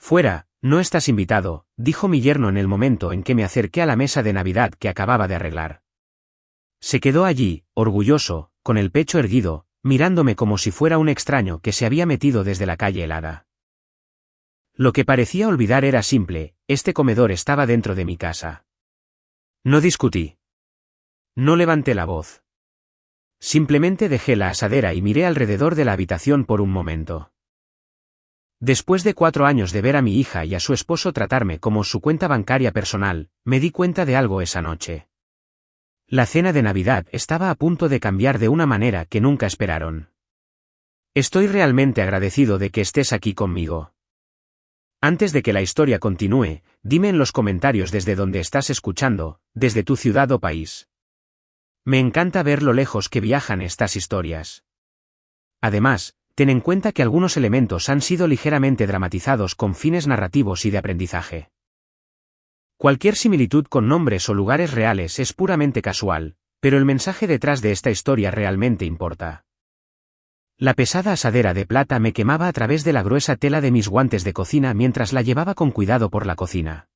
Fuera, no estás invitado, dijo mi yerno en el momento en que me acerqué a la mesa de Navidad que acababa de arreglar. Se quedó allí, orgulloso, con el pecho erguido, mirándome como si fuera un extraño que se había metido desde la calle helada. Lo que parecía olvidar era simple, este comedor estaba dentro de mi casa. No discutí. No levanté la voz. Simplemente dejé la asadera y miré alrededor de la habitación por un momento. Después de 4 años de ver a mi hija y a su esposo tratarme como su cuenta bancaria personal, me di cuenta de algo esa noche. La cena de Navidad estaba a punto de cambiar de una manera que nunca esperaron. Estoy realmente agradecido de que estés aquí conmigo. Antes de que la historia continúe, dime en los comentarios desde donde estás escuchando, desde tu ciudad o país. Me encanta ver lo lejos que viajan estas historias. Además, ten en cuenta que algunos elementos han sido ligeramente dramatizados con fines narrativos y de aprendizaje. Cualquier similitud con nombres o lugares reales es puramente casual, pero el mensaje detrás de esta historia realmente importa. La pesada asadera de plata me quemaba a través de la gruesa tela de mis guantes de cocina mientras la llevaba con cuidado por la cocina.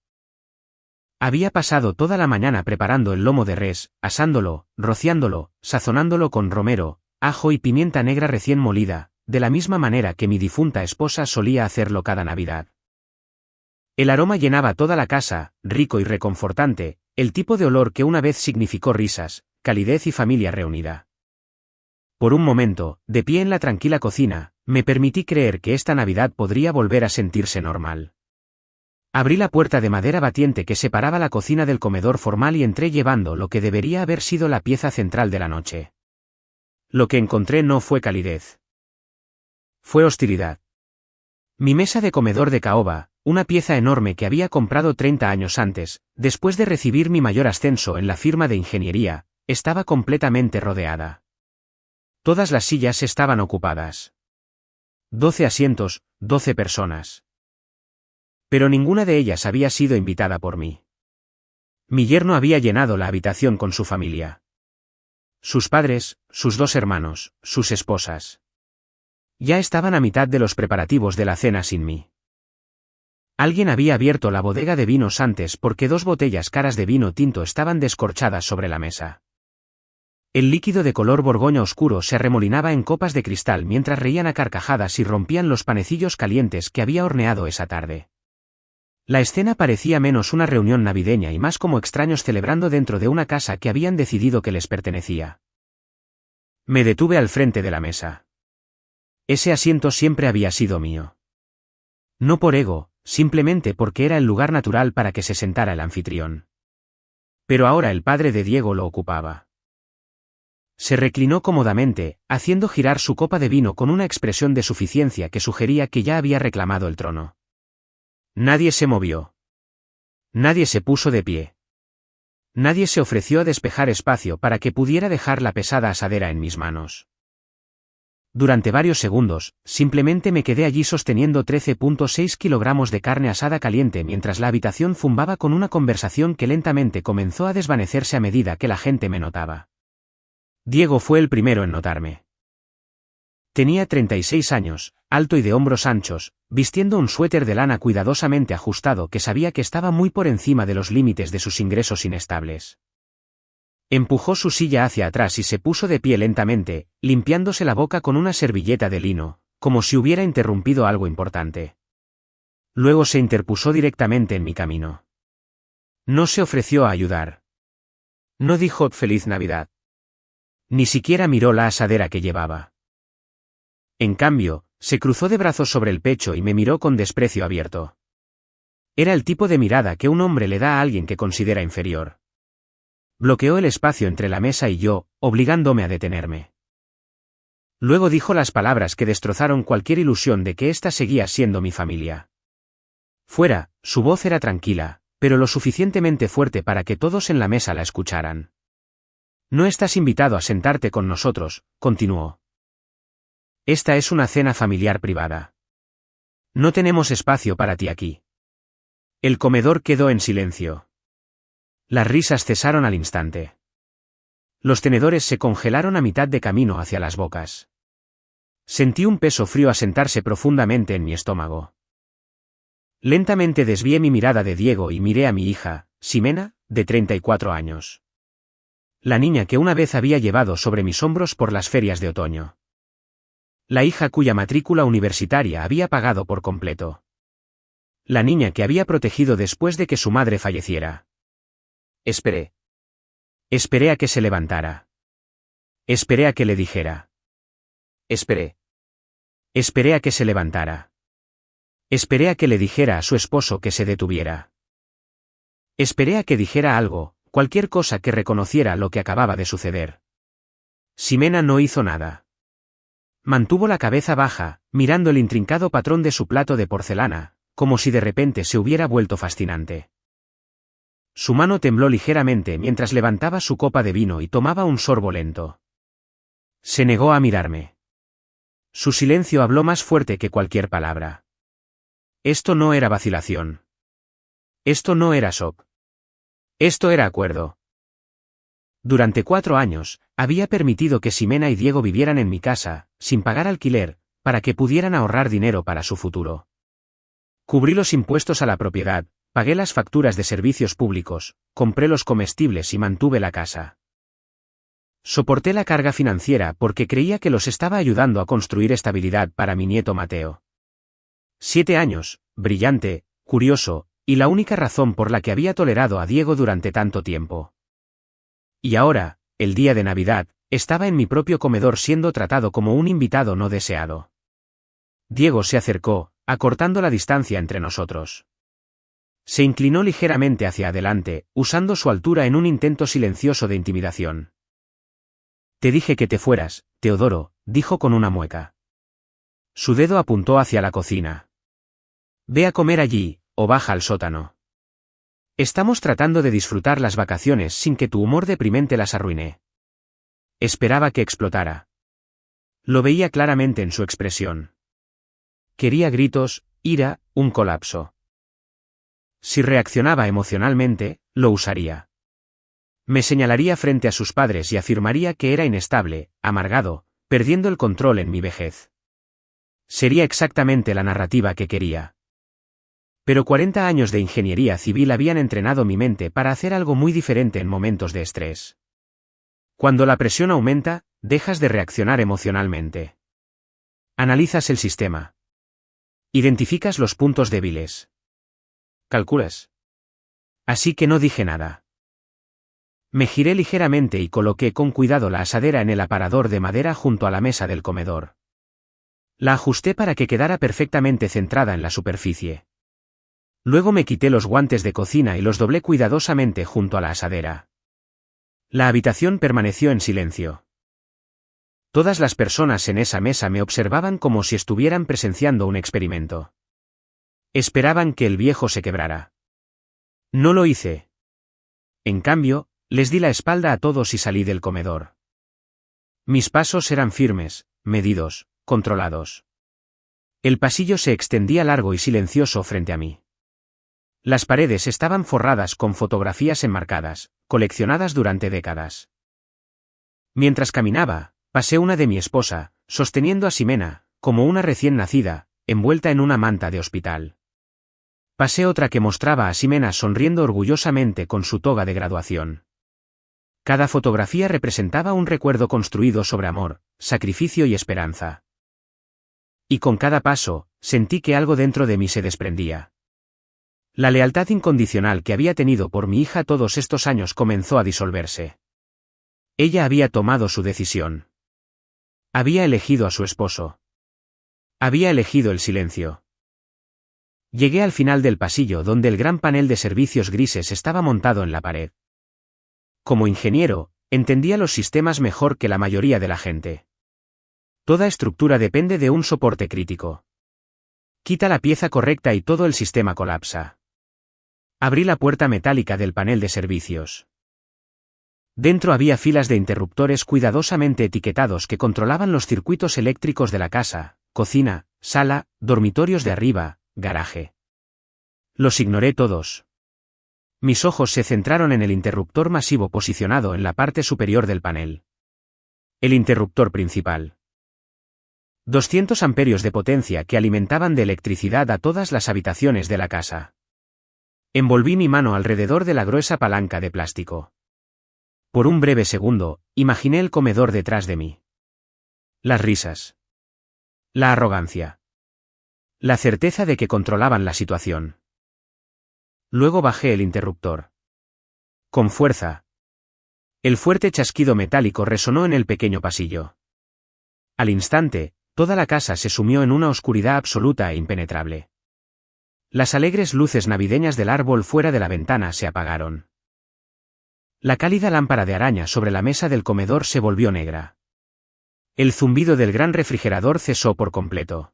Había pasado toda la mañana preparando el lomo de res, asándolo, rociándolo, sazonándolo con romero, ajo y pimienta negra recién molida, de la misma manera que mi difunta esposa solía hacerlo cada Navidad. El aroma llenaba toda la casa, rico y reconfortante, el tipo de olor que una vez significó risas, calidez y familia reunida. Por un momento, de pie en la tranquila cocina, me permití creer que esta Navidad podría volver a sentirse normal. Abrí la puerta de madera batiente que separaba la cocina del comedor formal y entré llevando lo que debería haber sido la pieza central de la noche. Lo que encontré no fue calidez. Fue hostilidad. Mi mesa de comedor de caoba, una pieza enorme que había comprado 30 años antes, después de recibir mi mayor ascenso en la firma de ingeniería, estaba completamente rodeada. Todas las sillas estaban ocupadas. 12 asientos, 12 personas. Pero ninguna de ellas había sido invitada por mí. Mi yerno había llenado la habitación con su familia. Sus padres, sus 2 hermanos, sus esposas. Ya estaban a mitad de los preparativos de la cena sin mí. Alguien había abierto la bodega de vinos antes porque 2 botellas caras de vino tinto estaban descorchadas sobre la mesa. El líquido de color borgoña oscuro se arremolinaba en copas de cristal mientras reían a carcajadas y rompían los panecillos calientes que había horneado esa tarde. La escena parecía menos una reunión navideña y más como extraños celebrando dentro de una casa que habían decidido que les pertenecía. Me detuve al frente de la mesa. Ese asiento siempre había sido mío. No por ego, simplemente porque era el lugar natural para que se sentara el anfitrión. Pero ahora el padre de Diego lo ocupaba. Se reclinó cómodamente, haciendo girar su copa de vino con una expresión de suficiencia que sugería que ya había reclamado el trono. Nadie se movió. Nadie se puso de pie. Nadie se ofreció a despejar espacio para que pudiera dejar la pesada asadera en mis manos. Durante varios segundos, simplemente me quedé allí sosteniendo 13.6 kilogramos de carne asada caliente mientras la habitación zumbaba con una conversación que lentamente comenzó a desvanecerse a medida que la gente me notaba. Diego fue el primero en notarme. Tenía 36 años, alto y de hombros anchos, vistiendo un suéter de lana cuidadosamente ajustado que sabía que estaba muy por encima de los límites de sus ingresos inestables. Empujó su silla hacia atrás y se puso de pie lentamente, limpiándose la boca con una servilleta de lino, como si hubiera interrumpido algo importante. Luego se interpuso directamente en mi camino. No se ofreció a ayudar. No dijo «Feliz Navidad». Ni siquiera miró la asadera que llevaba. En cambio, se cruzó de brazos sobre el pecho y me miró con desprecio abierto. Era el tipo de mirada que un hombre le da a alguien que considera inferior. Bloqueó el espacio entre la mesa y yo, obligándome a detenerme. Luego dijo las palabras que destrozaron cualquier ilusión de que ésta seguía siendo mi familia. Fuera, su voz era tranquila, pero lo suficientemente fuerte para que todos en la mesa la escucharan. No estás invitado a sentarte con nosotros, continuó. Esta es una cena familiar privada. No tenemos espacio para ti aquí. El comedor quedó en silencio. Las risas cesaron al instante. Los tenedores se congelaron a mitad de camino hacia las bocas. Sentí un peso frío asentarse profundamente en mi estómago. Lentamente desvié mi mirada de Diego y miré a mi hija, Ximena, de 34 años. La niña que una vez había llevado sobre mis hombros por las ferias de otoño. La hija cuya matrícula universitaria había pagado por completo. La niña que había protegido después de que su madre falleciera. Esperé. Esperé a que se levantara. Esperé a que le dijera. Esperé. Esperé a que se levantara. Esperé a que le dijera a su esposo que se detuviera. Esperé a que dijera algo, cualquier cosa que reconociera lo que acababa de suceder. Ximena no hizo nada. Mantuvo la cabeza baja, mirando el intrincado patrón de su plato de porcelana, como si de repente se hubiera vuelto fascinante. Su mano tembló ligeramente mientras levantaba su copa de vino y tomaba un sorbo lento. Se negó a mirarme. Su silencio habló más fuerte que cualquier palabra. Esto no era vacilación. Esto no era shock. Esto era acuerdo. Durante 4 años, había permitido que Ximena y Diego vivieran en mi casa, sin pagar alquiler, para que pudieran ahorrar dinero para su futuro. Cubrí los impuestos a la propiedad, pagué las facturas de servicios públicos, compré los comestibles y mantuve la casa. Soporté la carga financiera porque creía que los estaba ayudando a construir estabilidad para mi nieto Mateo. 7 años, brillante, curioso, y la única razón por la que había tolerado a Diego durante tanto tiempo. Y ahora, el día de Navidad, estaba en mi propio comedor siendo tratado como un invitado no deseado. Diego se acercó, acortando la distancia entre nosotros. Se inclinó ligeramente hacia adelante, usando su altura en un intento silencioso de intimidación. Te dije que te fueras, Teodoro, dijo con una mueca. Su dedo apuntó hacia la cocina. Ve a comer allí, o baja al sótano. Estamos tratando de disfrutar las vacaciones sin que tu humor deprimente las arruine. Esperaba que explotara. Lo veía claramente en su expresión. Quería gritos, ira, un colapso. Si reaccionaba emocionalmente, lo usaría. Me señalaría frente a sus padres y afirmaría que era inestable, amargado, perdiendo el control en mi vejez. Sería exactamente la narrativa que quería. Pero 40 años de ingeniería civil habían entrenado mi mente para hacer algo muy diferente en momentos de estrés. Cuando la presión aumenta, dejas de reaccionar emocionalmente. Analizas el sistema. Identificas los puntos débiles. Calculas. Así que no dije nada. Me giré ligeramente y coloqué con cuidado la asadera en el aparador de madera junto a la mesa del comedor. La ajusté para que quedara perfectamente centrada en la superficie. Luego me quité los guantes de cocina y los doblé cuidadosamente junto a la asadera. La habitación permaneció en silencio. Todas las personas en esa mesa me observaban como si estuvieran presenciando un experimento. Esperaban que el viejo se quebrara. No lo hice. En cambio, les di la espalda a todos y salí del comedor. Mis pasos eran firmes, medidos, controlados. El pasillo se extendía largo y silencioso frente a mí. Las paredes estaban forradas con fotografías enmarcadas, coleccionadas durante décadas. Mientras caminaba, pasé una de mi esposa, sosteniendo a Ximena, como una recién nacida, envuelta en una manta de hospital. Pasé otra que mostraba a Ximena sonriendo orgullosamente con su toga de graduación. Cada fotografía representaba un recuerdo construido sobre amor, sacrificio y esperanza. Y con cada paso, sentí que algo dentro de mí se desprendía. La lealtad incondicional que había tenido por mi hija todos estos años comenzó a disolverse. Ella había tomado su decisión. Había elegido a su esposo. Había elegido el silencio. Llegué al final del pasillo donde el gran panel de servicios grises estaba montado en la pared. Como ingeniero, entendía los sistemas mejor que la mayoría de la gente. Toda estructura depende de un soporte crítico. Quita la pieza correcta y todo el sistema colapsa. Abrí la puerta metálica del panel de servicios. Dentro había filas de interruptores cuidadosamente etiquetados que controlaban los circuitos eléctricos de la casa, cocina, sala, dormitorios de arriba, garaje. Los ignoré todos. Mis ojos se centraron en el interruptor masivo posicionado en la parte superior del panel. El interruptor principal. 200 amperios de potencia que alimentaban de electricidad a todas las habitaciones de la casa. Envolví mi mano alrededor de la gruesa palanca de plástico. Por un breve segundo, imaginé el comedor detrás de mí. Las risas. La arrogancia. La certeza de que controlaban la situación. Luego bajé el interruptor. Con fuerza. El fuerte chasquido metálico resonó en el pequeño pasillo. Al instante, toda la casa se sumió en una oscuridad absoluta e impenetrable. Las alegres luces navideñas del árbol fuera de la ventana se apagaron. La cálida lámpara de araña sobre la mesa del comedor se volvió negra. El zumbido del gran refrigerador cesó por completo.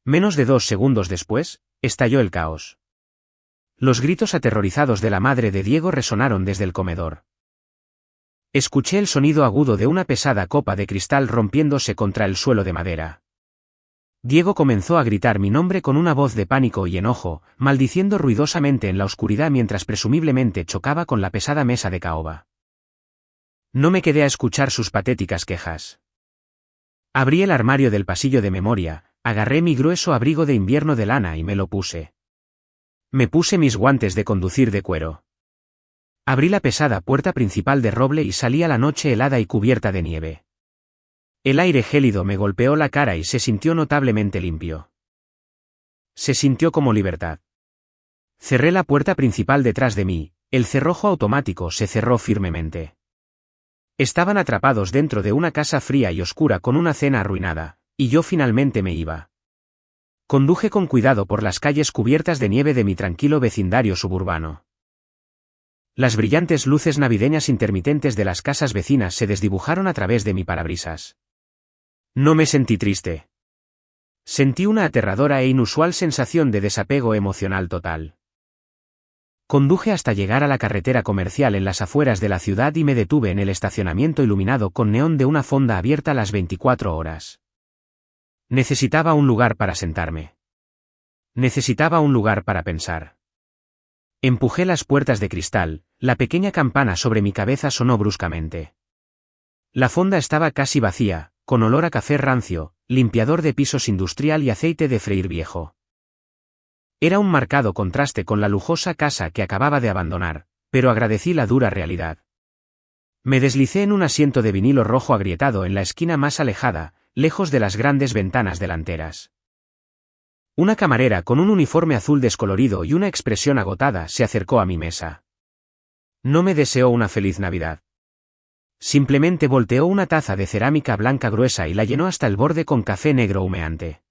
Menos de 2 segundos después, estalló el caos. Los gritos aterrorizados de la madre de Diego resonaron desde el comedor. Escuché el sonido agudo de una pesada copa de cristal rompiéndose contra el suelo de madera. Diego comenzó a gritar mi nombre con una voz de pánico y enojo, maldiciendo ruidosamente en la oscuridad mientras presumiblemente chocaba con la pesada mesa de caoba. No me quedé a escuchar sus patéticas quejas. Abrí el armario del pasillo de memoria, agarré mi grueso abrigo de invierno de lana y me lo puse. Me puse mis guantes de conducir de cuero. Abrí la pesada puerta principal de roble y salí a la noche helada y cubierta de nieve. El aire gélido me golpeó la cara y se sintió notablemente limpio. Se sintió como libertad. Cerré la puerta principal detrás de mí, el cerrojo automático se cerró firmemente. Estaban atrapados dentro de una casa fría y oscura con una cena arruinada, y yo finalmente me iba. Conduje con cuidado por las calles cubiertas de nieve de mi tranquilo vecindario suburbano. Las brillantes luces navideñas intermitentes de las casas vecinas se desdibujaron a través de mi parabrisas. No me sentí triste. Sentí una aterradora e inusual sensación de desapego emocional total. Conduje hasta llegar a la carretera comercial en las afueras de la ciudad y me detuve en el estacionamiento iluminado con neón de una fonda abierta las 24 horas. Necesitaba un lugar para sentarme. Necesitaba un lugar para pensar. Empujé las puertas de cristal, la pequeña campana sobre mi cabeza sonó bruscamente. La fonda estaba casi vacía, con olor a café rancio, limpiador de pisos industrial y aceite de freír viejo. Era un marcado contraste con la lujosa casa que acababa de abandonar, pero agradecí la dura realidad. Me deslicé en un asiento de vinilo rojo agrietado en la esquina más alejada, lejos de las grandes ventanas delanteras. Una camarera con un uniforme azul descolorido y una expresión agotada se acercó a mi mesa. No me deseó una feliz Navidad. Simplemente volteó una taza de cerámica blanca gruesa y la llenó hasta el borde con café negro humeante.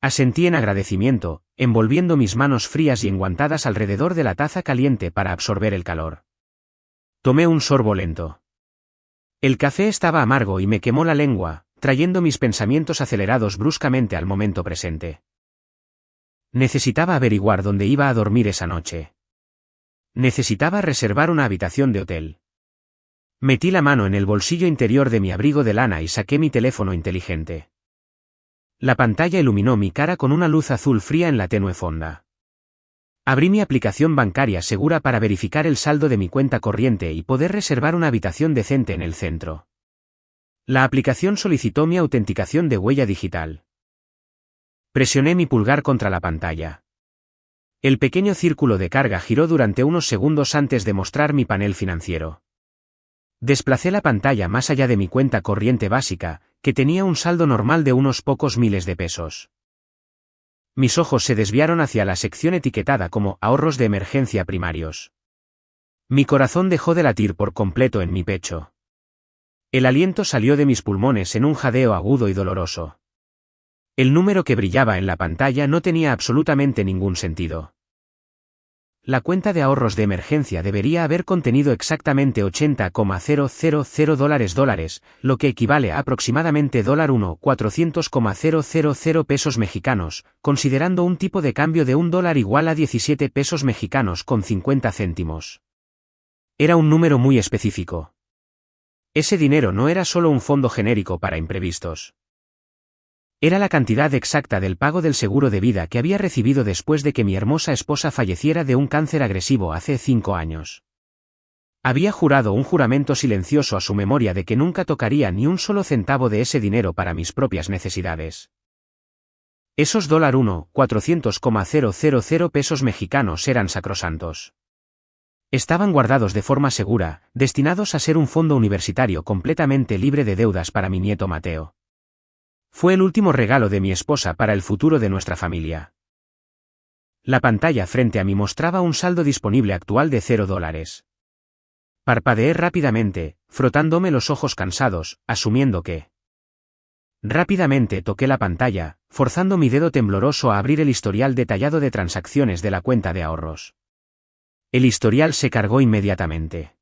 Asentí en agradecimiento, envolviendo mis manos frías y enguantadas alrededor de la taza caliente para absorber el calor. Tomé un sorbo lento. El café estaba amargo y me quemó la lengua, trayendo mis pensamientos acelerados bruscamente al momento presente. Necesitaba averiguar dónde iba a dormir esa noche. Necesitaba reservar una habitación de hotel. Metí la mano en el bolsillo interior de mi abrigo de lana y saqué mi teléfono inteligente. La pantalla iluminó mi cara con una luz azul fría en la tenue fonda. Abrí mi aplicación bancaria segura para verificar el saldo de mi cuenta corriente y poder reservar una habitación decente en el centro. La aplicación solicitó mi autenticación de huella digital. Presioné mi pulgar contra la pantalla. El pequeño círculo de carga giró durante unos segundos antes de mostrar mi panel financiero. Desplacé la pantalla más allá de mi cuenta corriente básica, que tenía un saldo normal de unos pocos miles de pesos. Mis ojos se desviaron hacia la sección etiquetada como ahorros de emergencia primarios. Mi corazón dejó de latir por completo en mi pecho. El aliento salió de mis pulmones en un jadeo agudo y doloroso. El número que brillaba en la pantalla no tenía absolutamente ningún sentido. La cuenta de ahorros de emergencia debería haber contenido exactamente $80,000 lo que equivale a aproximadamente $1,400,000 pesos mexicanos, considerando un tipo de cambio de $1 igual a 17 pesos mexicanos con 50 céntimos. Era un número muy específico. Ese dinero no era solo un fondo genérico para imprevistos. Era la cantidad exacta del pago del seguro de vida que había recibido después de que mi hermosa esposa falleciera de un cáncer agresivo hace 5 años. Había jurado un juramento silencioso a su memoria de que nunca tocaría ni un solo centavo de ese dinero para mis propias necesidades. Esos $400,000 pesos mexicanos eran sacrosantos. Estaban guardados de forma segura, destinados a ser un fondo universitario completamente libre de deudas para mi nieto Mateo. Fue el último regalo de mi esposa para el futuro de nuestra familia. La pantalla frente a mí mostraba un saldo disponible actual de $0. Parpadeé rápidamente, frotándome los ojos cansados, asumiendo que... Rápidamente toqué la pantalla, forzando mi dedo tembloroso a abrir el historial detallado de transacciones de la cuenta de ahorros. El historial se cargó inmediatamente.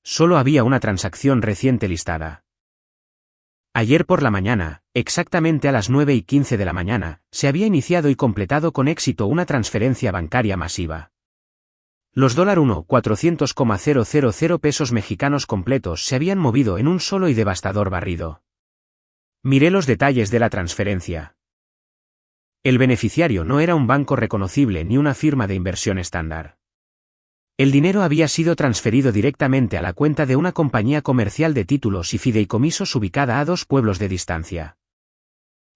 Solo había una transacción reciente listada. Ayer por la mañana, exactamente a las 9:15 de la mañana, se había iniciado y completado con éxito una transferencia bancaria masiva. Los $400,000 pesos mexicanos completos se habían movido en un solo y devastador barrido. Miré los detalles de la transferencia. El beneficiario no era un banco reconocible ni una firma de inversión estándar. El dinero había sido transferido directamente a la cuenta de una compañía comercial de títulos y fideicomisos ubicada a 2 pueblos de distancia.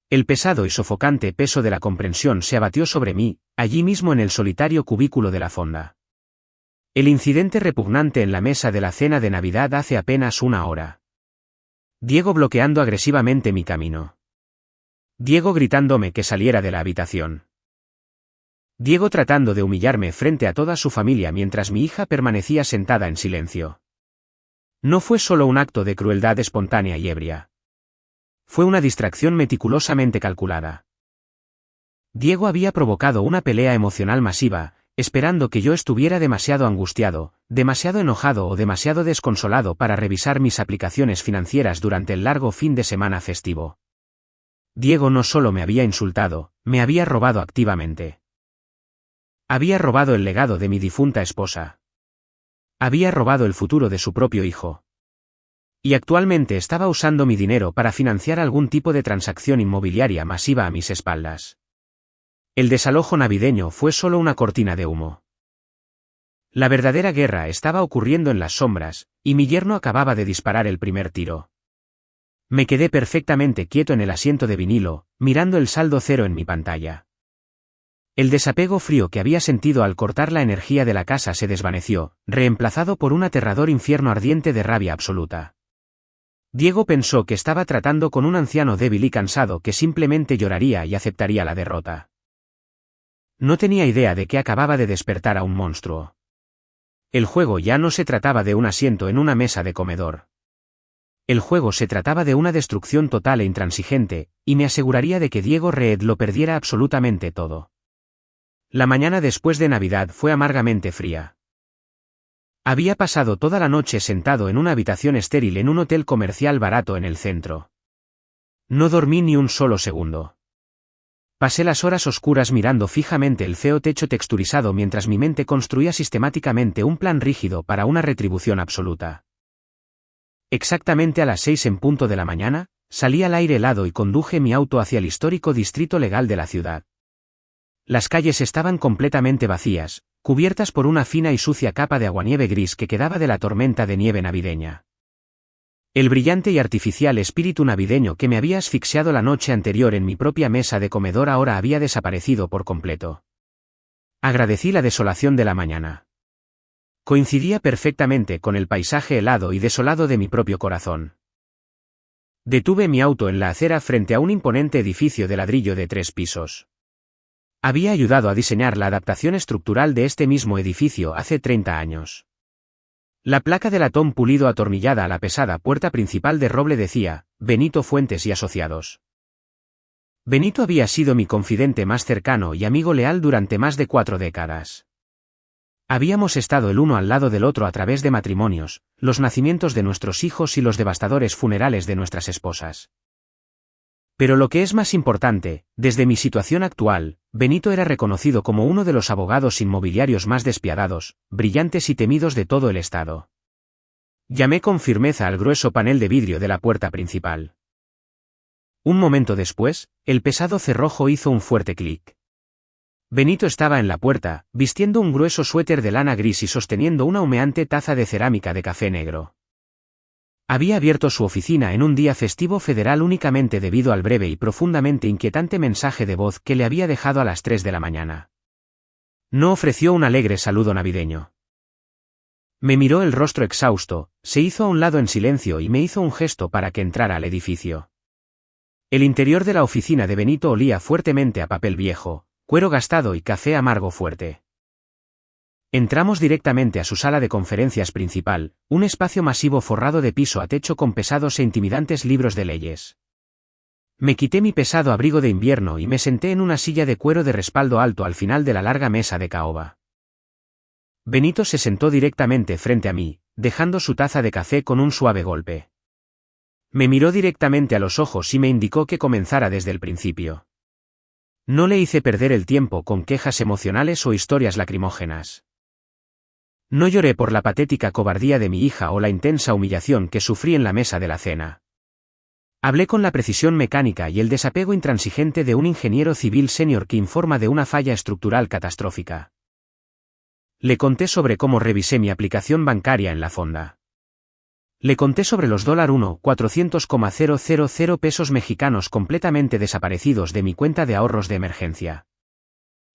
El pesado y sofocante peso de la comprensión se abatió sobre mí, allí mismo en el solitario cubículo de la fonda. El incidente repugnante en la mesa de la cena de Navidad hace apenas una hora. Diego bloqueando agresivamente mi camino. Diego gritándome que saliera de la habitación. Diego tratando de humillarme frente a toda su familia mientras mi hija permanecía sentada en silencio. No fue solo un acto de crueldad espontánea y ebria. Fue una distracción meticulosamente calculada. Diego había provocado una pelea emocional masiva, esperando que yo estuviera demasiado angustiado, demasiado enojado o demasiado desconsolado para revisar mis aplicaciones financieras durante el largo fin de semana festivo. Diego no solo me había insultado, me había robado activamente. Había robado el legado de mi difunta esposa. Había robado el futuro de su propio hijo. Y actualmente estaba usando mi dinero para financiar algún tipo de transacción inmobiliaria masiva a mis espaldas. El desalojo navideño fue solo una cortina de humo. La verdadera guerra estaba ocurriendo en las sombras, y mi yerno acababa de disparar el primer tiro. Me quedé perfectamente quieto en el asiento de vinilo, mirando el saldo cero en mi pantalla. El desapego frío que había sentido al cortar la energía de la casa se desvaneció, reemplazado por un aterrador infierno ardiente de rabia absoluta. Diego pensó que estaba tratando con un anciano débil y cansado que simplemente lloraría y aceptaría la derrota. No tenía idea de que acababa de despertar a un monstruo. El juego ya no se trataba de un asiento en una mesa de comedor. El juego se trataba de una destrucción total e intransigente, y me aseguraría de que Diego Reed lo perdiera absolutamente todo. La mañana después de Navidad fue amargamente fría. Había pasado toda la noche sentado en una habitación estéril en un hotel comercial barato en el centro. No dormí ni un solo segundo. Pasé las horas oscuras mirando fijamente el feo techo texturizado mientras mi mente construía sistemáticamente un plan rígido para una retribución absoluta. Exactamente a las 6 en punto de la mañana, salí al aire helado y conduje mi auto hacia el histórico distrito legal de la ciudad. Las calles estaban completamente vacías, cubiertas por una fina y sucia capa de aguanieve gris que quedaba de la tormenta de nieve navideña. El brillante y artificial espíritu navideño que me había asfixiado la noche anterior en mi propia mesa de comedor ahora había desaparecido por completo. Agradecí la desolación de la mañana. Coincidía perfectamente con el paisaje helado y desolado de mi propio corazón. Detuve mi auto en la acera frente a un imponente edificio de ladrillo de 3 pisos. Había ayudado a diseñar la adaptación estructural de este mismo edificio hace 30 años. La placa de latón pulido atornillada a la pesada puerta principal de roble decía, Benito Fuentes y Asociados. Benito había sido mi confidente más cercano y amigo leal durante más de 4 décadas. Habíamos estado el uno al lado del otro a través de matrimonios, los nacimientos de nuestros hijos y los devastadores funerales de nuestras esposas. Pero lo que es más importante, desde mi situación actual, Benito era reconocido como uno de los abogados inmobiliarios más despiadados, brillantes y temidos de todo el estado. Llamé con firmeza al grueso panel de vidrio de la puerta principal. Un momento después, el pesado cerrojo hizo un fuerte clic. Benito estaba en la puerta, vistiendo un grueso suéter de lana gris y sosteniendo una humeante taza de cerámica de café negro. Había abierto su oficina en un día festivo federal únicamente debido al breve y profundamente inquietante mensaje de voz que le había dejado a las 3 de la mañana. No ofreció un alegre saludo navideño. Me miró el rostro exhausto, se hizo a un lado en silencio y me hizo un gesto para que entrara al edificio. El interior de la oficina de Benito olía fuertemente a papel viejo, cuero gastado y café amargo fuerte. Entramos directamente a su sala de conferencias principal, un espacio masivo forrado de piso a techo con pesados e intimidantes libros de leyes. Me quité mi pesado abrigo de invierno y me senté en una silla de cuero de respaldo alto al final de la larga mesa de caoba. Benito se sentó directamente frente a mí, dejando su taza de café con un suave golpe. Me miró directamente a los ojos y me indicó que comenzara desde el principio. No le hice perder el tiempo con quejas emocionales o historias lacrimógenas. No lloré por la patética cobardía de mi hija o la intensa humillación que sufrí en la mesa de la cena. Hablé con la precisión mecánica y el desapego intransigente de un ingeniero civil senior que informa de una falla estructural catastrófica. Le conté sobre cómo revisé mi aplicación bancaria en la fonda. Le conté sobre los $400,000 pesos mexicanos completamente desaparecidos de mi cuenta de ahorros de emergencia.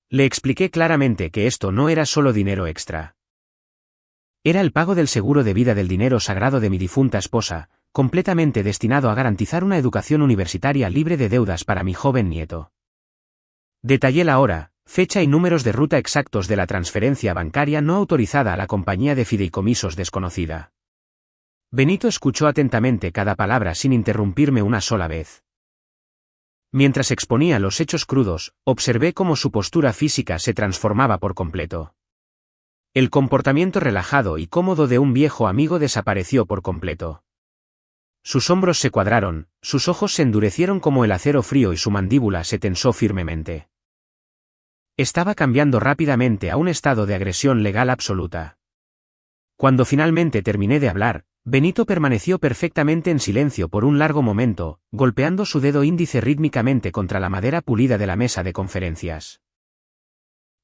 Le expliqué claramente que esto no era solo dinero extra. Era el pago del seguro de vida del dinero sagrado de mi difunta esposa, completamente destinado a garantizar una educación universitaria libre de deudas para mi joven nieto. Detallé la hora, fecha y números de ruta exactos de la transferencia bancaria no autorizada a la compañía de fideicomisos desconocida. Benito escuchó atentamente cada palabra sin interrumpirme una sola vez. Mientras exponía los hechos crudos, observé cómo su postura física se transformaba por completo. El comportamiento relajado y cómodo de un viejo amigo desapareció por completo. Sus hombros se cuadraron, sus ojos se endurecieron como el acero frío y su mandíbula se tensó firmemente. Estaba cambiando rápidamente a un estado de agresión legal absoluta. Cuando finalmente terminé de hablar, Benito permaneció perfectamente en silencio por un largo momento, golpeando su dedo índice rítmicamente contra la madera pulida de la mesa de conferencias.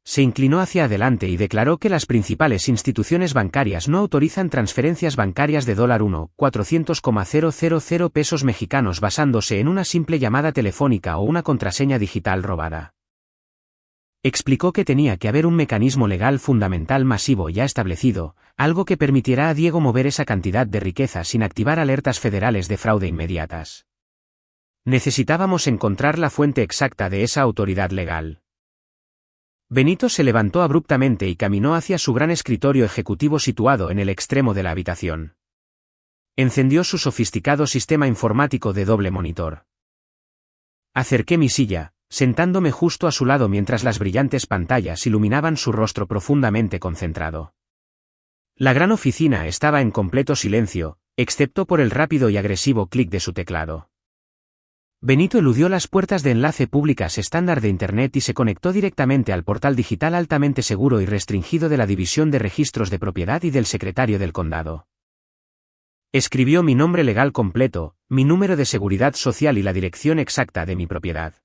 Se inclinó hacia adelante y declaró que las principales instituciones bancarias no autorizan transferencias bancarias de $400,000 pesos mexicanos basándose en una simple llamada telefónica o una contraseña digital robada. Explicó que tenía que haber un mecanismo legal fundamental masivo ya establecido, algo que permitiera a Diego mover esa cantidad de riqueza sin activar alertas federales de fraude inmediatas. Necesitábamos encontrar la fuente exacta de esa autoridad legal. Benito se levantó abruptamente y caminó hacia su gran escritorio ejecutivo situado en el extremo de la habitación. Encendió su sofisticado sistema informático de doble monitor. Acerqué mi silla, sentándome justo a su lado mientras las brillantes pantallas iluminaban su rostro profundamente concentrado. La gran oficina estaba en completo silencio, excepto por el rápido y agresivo clic de su teclado. Benito eludió las puertas de enlace públicas estándar de Internet y se conectó directamente al portal digital altamente seguro y restringido de la División de Registros de Propiedad y del Secretario del Condado. Escribió mi nombre legal completo, mi número de seguridad social y la dirección exacta de mi propiedad.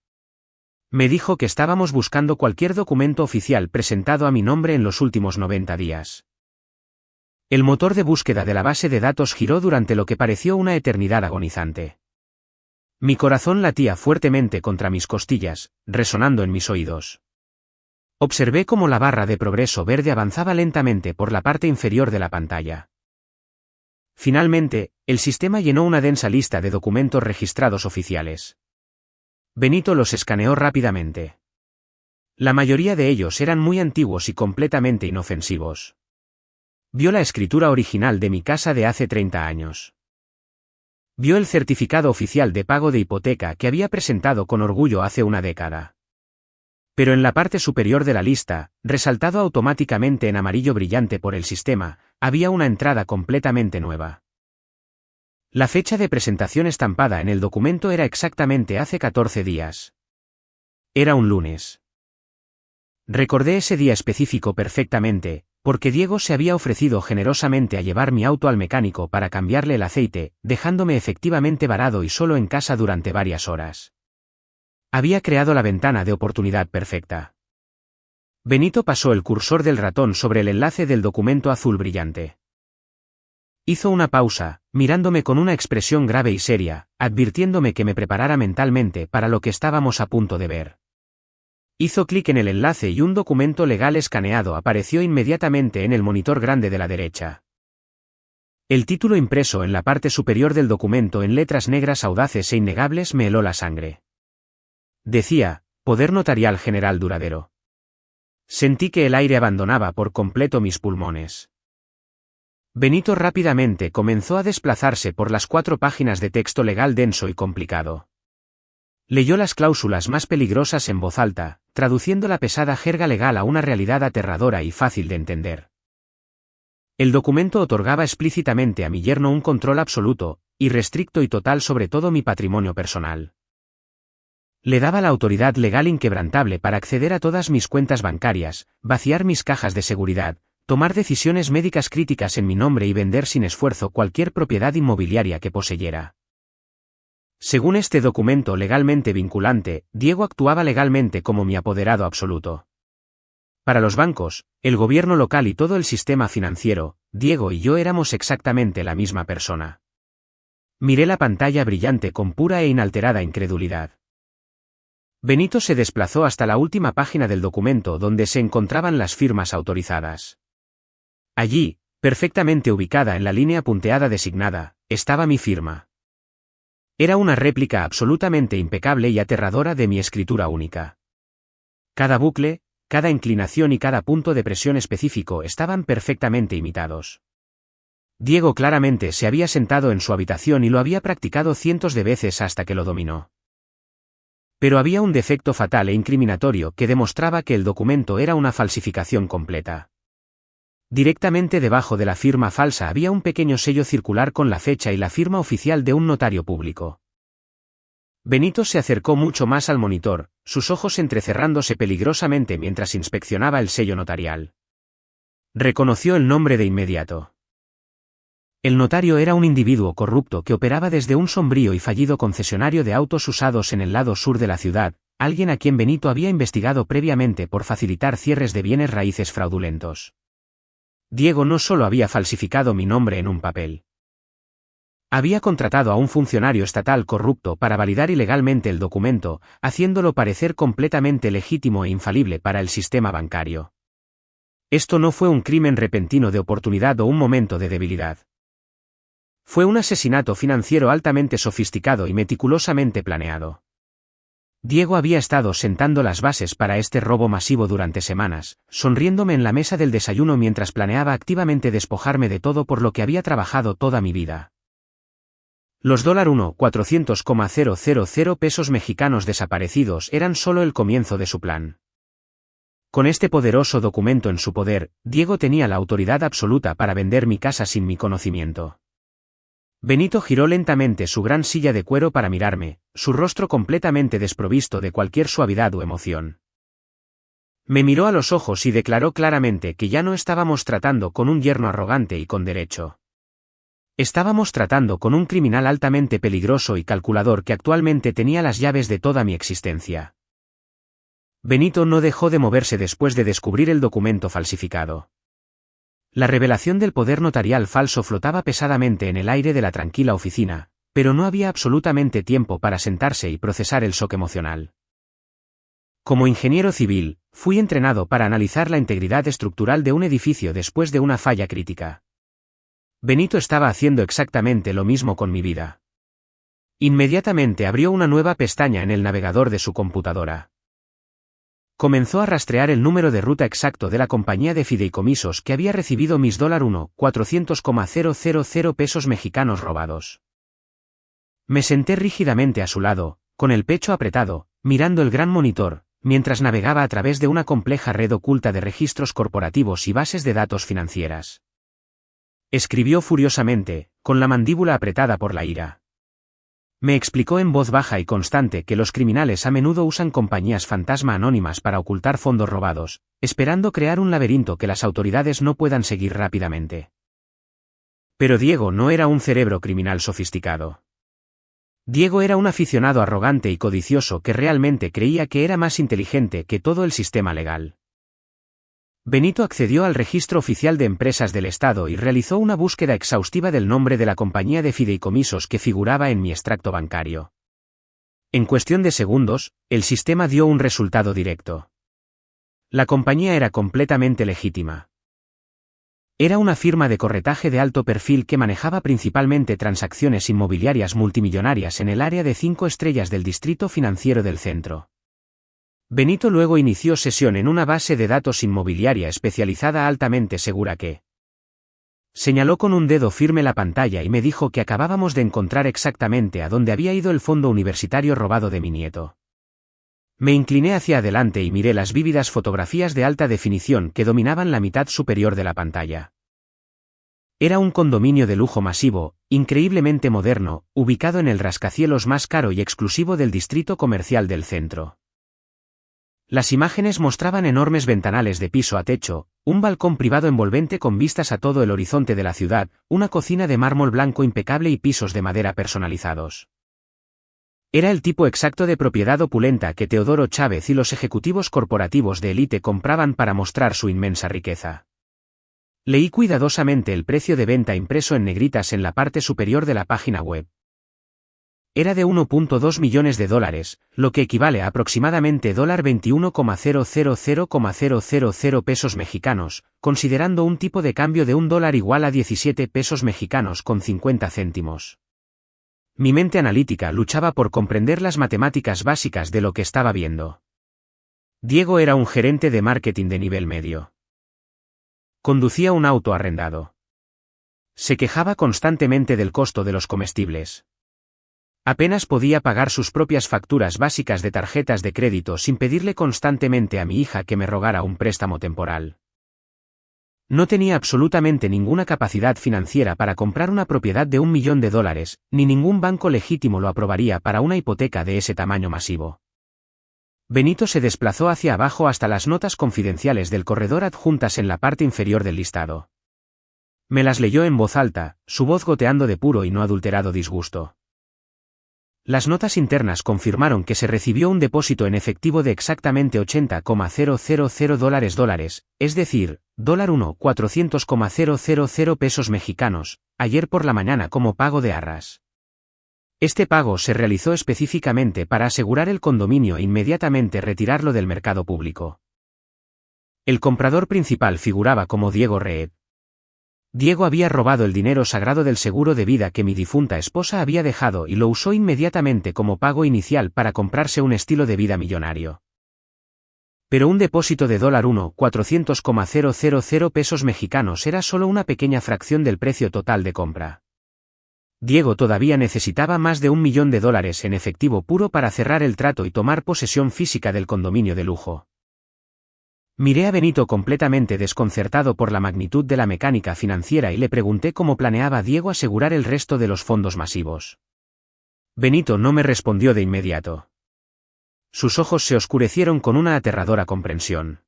Me dijo que estábamos buscando cualquier documento oficial presentado a mi nombre en los últimos 90 días. El motor de búsqueda de la base de datos giró durante lo que pareció una eternidad agonizante. Mi corazón latía fuertemente contra mis costillas, resonando en mis oídos. Observé cómo la barra de progreso verde avanzaba lentamente por la parte inferior de la pantalla. Finalmente, el sistema llenó una densa lista de documentos registrados oficiales. Benito los escaneó rápidamente. La mayoría de ellos eran muy antiguos y completamente inofensivos. Vio la escritura original de mi casa de hace 30 años. Vio el certificado oficial de pago de hipoteca que había presentado con orgullo hace una década. Pero en la parte superior de la lista, resaltado automáticamente en amarillo brillante por el sistema, había una entrada completamente nueva. La fecha de presentación estampada en el documento era exactamente hace 14 días. Era un lunes. Recordé ese día específico perfectamente, porque Diego se había ofrecido generosamente a llevar mi auto al mecánico para cambiarle el aceite, dejándome efectivamente varado y solo en casa durante varias horas. Había creado la ventana de oportunidad perfecta. Benito pasó el cursor del ratón sobre el enlace del documento azul brillante. Hizo una pausa, mirándome con una expresión grave y seria, advirtiéndome que me preparara mentalmente para lo que estábamos a punto de ver. Hizo clic en el enlace y un documento legal escaneado apareció inmediatamente en el monitor grande de la derecha. El título impreso en la parte superior del documento en letras negras audaces e innegables me heló la sangre. Decía, Poder Notarial General Duradero. Sentí que el aire abandonaba por completo mis pulmones. Benito rápidamente comenzó a desplazarse por las 4 páginas de texto legal denso y complicado. Leyó las cláusulas más peligrosas en voz alta, traduciendo la pesada jerga legal a una realidad aterradora y fácil de entender. El documento otorgaba explícitamente a mi yerno un control absoluto, irrestricto y total sobre todo mi patrimonio personal. Le daba la autoridad legal inquebrantable para acceder a todas mis cuentas bancarias, vaciar mis cajas de seguridad, tomar decisiones médicas críticas en mi nombre y vender sin esfuerzo cualquier propiedad inmobiliaria que poseyera. Según este documento legalmente vinculante, Diego actuaba legalmente como mi apoderado absoluto. Para los bancos, el gobierno local y todo el sistema financiero, Diego y yo éramos exactamente la misma persona. Miré la pantalla brillante con pura e inalterada incredulidad. Benito se desplazó hasta la última página del documento donde se encontraban las firmas autorizadas. Allí, perfectamente ubicada en la línea punteada designada, estaba mi firma. Era una réplica absolutamente impecable y aterradora de mi escritura única. Cada bucle, cada inclinación y cada punto de presión específico estaban perfectamente imitados. Diego claramente se había sentado en su habitación y lo había practicado cientos de veces hasta que lo dominó. Pero había un defecto fatal e incriminatorio que demostraba que el documento era una falsificación completa. Directamente debajo de la firma falsa había un pequeño sello circular con la fecha y la firma oficial de un notario público. Benito se acercó mucho más al monitor, sus ojos entrecerrándose peligrosamente mientras inspeccionaba el sello notarial. Reconoció el nombre de inmediato. El notario era un individuo corrupto que operaba desde un sombrío y fallido concesionario de autos usados en el lado sur de la ciudad, alguien a quien Benito había investigado previamente por facilitar cierres de bienes raíces fraudulentos. Diego no solo había falsificado mi nombre en un papel. Había contratado a un funcionario estatal corrupto para validar ilegalmente el documento, haciéndolo parecer completamente legítimo e infalible para el sistema bancario. Esto no fue un crimen repentino de oportunidad o un momento de debilidad. Fue un asesinato financiero altamente sofisticado y meticulosamente planeado. Diego había estado sentando las bases para este robo masivo durante semanas, sonriéndome en la mesa del desayuno mientras planeaba activamente despojarme de todo por lo que había trabajado toda mi vida. Los $400,000 pesos mexicanos desaparecidos eran solo el comienzo de su plan. Con este poderoso documento en su poder, Diego tenía la autoridad absoluta para vender mi casa sin mi conocimiento. Benito giró lentamente su gran silla de cuero para mirarme, su rostro completamente desprovisto de cualquier suavidad o emoción. Me miró a los ojos y declaró claramente que ya no estábamos tratando con un yerno arrogante y con derecho. Estábamos tratando con un criminal altamente peligroso y calculador que actualmente tenía las llaves de toda mi existencia. Benito no dejó de moverse después de descubrir el documento falsificado. La revelación del poder notarial falso flotaba pesadamente en el aire de la tranquila oficina, pero no había absolutamente tiempo para sentarse y procesar el shock emocional. Como ingeniero civil, fui entrenado para analizar la integridad estructural de un edificio después de una falla crítica. Benito estaba haciendo exactamente lo mismo con mi vida. Inmediatamente abrió una nueva pestaña en el navegador de su computadora. Comenzó a rastrear el número de ruta exacto de la compañía de fideicomisos que había recibido mis $400,000 pesos mexicanos robados. Me senté rígidamente a su lado, con el pecho apretado, mirando el gran monitor, mientras navegaba a través de una compleja red oculta de registros corporativos y bases de datos financieras. Escribió furiosamente, con la mandíbula apretada por la ira. Me explicó en voz baja y constante que los criminales a menudo usan compañías fantasma anónimas para ocultar fondos robados, esperando crear un laberinto que las autoridades no puedan seguir rápidamente. Pero Diego no era un cerebro criminal sofisticado. Diego era un aficionado arrogante y codicioso que realmente creía que era más inteligente que todo el sistema legal. Benito accedió al registro oficial de empresas del Estado y realizó una búsqueda exhaustiva del nombre de la compañía de fideicomisos que figuraba en mi extracto bancario. En cuestión de segundos, el sistema dio un resultado directo. La compañía era completamente legítima. Era una firma de corretaje de alto perfil que manejaba principalmente transacciones inmobiliarias multimillonarias en el área de 5 estrellas del distrito financiero del centro. Benito luego inició sesión en una base de datos inmobiliaria especializada altamente segura que... Señaló con un dedo firme la pantalla y me dijo que acabábamos de encontrar exactamente a dónde había ido el fondo universitario robado de mi nieto. Me incliné hacia adelante y miré las vívidas fotografías de alta definición que dominaban la mitad superior de la pantalla. Era un condominio de lujo masivo, increíblemente moderno, ubicado en el rascacielos más caro y exclusivo del distrito comercial del centro. Las imágenes mostraban enormes ventanales de piso a techo, un balcón privado envolvente con vistas a todo el horizonte de la ciudad, una cocina de mármol blanco impecable y pisos de madera personalizados. Era el tipo exacto de propiedad opulenta que Teodoro Chávez y los ejecutivos corporativos de élite compraban para mostrar su inmensa riqueza. Leí cuidadosamente el precio de venta impreso en negritas en la parte superior de la página web. Era de $1.2 millones, lo que equivale a aproximadamente $21,000,000 pesos mexicanos, considerando un tipo de cambio de $1 igual a 17 pesos mexicanos con 50 céntimos. Mi mente analítica luchaba por comprender las matemáticas básicas de lo que estaba viendo. Diego era un gerente de marketing de nivel medio. Conducía un auto arrendado. Se quejaba constantemente del costo de los comestibles. Apenas podía pagar sus propias facturas básicas de tarjetas de crédito sin pedirle constantemente a mi hija que me rogara un préstamo temporal. No tenía absolutamente ninguna capacidad financiera para comprar una propiedad de $1 millón, ni ningún banco legítimo lo aprobaría para una hipoteca de ese tamaño masivo. Benito se desplazó hacia abajo hasta las notas confidenciales del corredor adjuntas en la parte inferior del listado. Me las leyó en voz alta, su voz goteando de puro y no adulterado disgusto. Las notas internas confirmaron que se recibió un depósito en efectivo de exactamente $80,000, es decir, $400,000 pesos mexicanos, ayer por la mañana como pago de arras. Este pago se realizó específicamente para asegurar el condominio e inmediatamente retirarlo del mercado público. El comprador principal figuraba como Diego Reed. Diego había robado el dinero sagrado del seguro de vida que mi difunta esposa había dejado y lo usó inmediatamente como pago inicial para comprarse un estilo de vida millonario. Pero un depósito de $400,000 pesos mexicanos era solo una pequeña fracción del precio total de compra. Diego todavía necesitaba más de $1 millón en efectivo puro para cerrar el trato y tomar posesión física del condominio de lujo. Miré a Benito completamente desconcertado por la magnitud de la mecánica financiera y le pregunté cómo planeaba Diego asegurar el resto de los fondos masivos. Benito no me respondió de inmediato. Sus ojos se oscurecieron con una aterradora comprensión.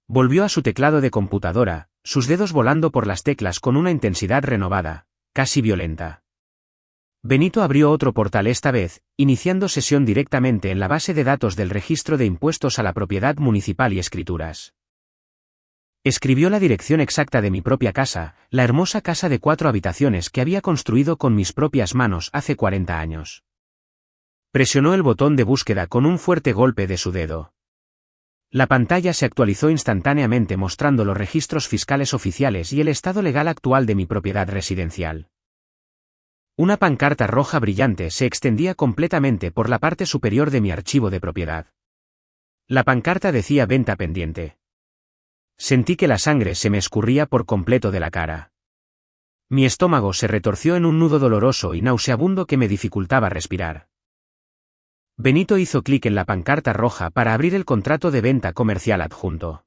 Volvió a su teclado de computadora, sus dedos volando por las teclas con una intensidad renovada, casi violenta. Benito abrió otro portal esta vez, iniciando sesión directamente en la base de datos del registro de impuestos a la propiedad municipal y escrituras. Escribió la dirección exacta de mi propia casa, la hermosa casa de 4 habitaciones que había construido con mis propias manos hace 40 años. Presionó el botón de búsqueda con un fuerte golpe de su dedo. La pantalla se actualizó instantáneamente mostrando los registros fiscales oficiales y el estado legal actual de mi propiedad residencial. Una pancarta roja brillante se extendía completamente por la parte superior de mi archivo de propiedad. La pancarta decía venta pendiente. Sentí que la sangre se me escurría por completo de la cara. Mi estómago se retorció en un nudo doloroso y nauseabundo que me dificultaba respirar. Benito hizo clic en la pancarta roja para abrir el contrato de venta comercial adjunto.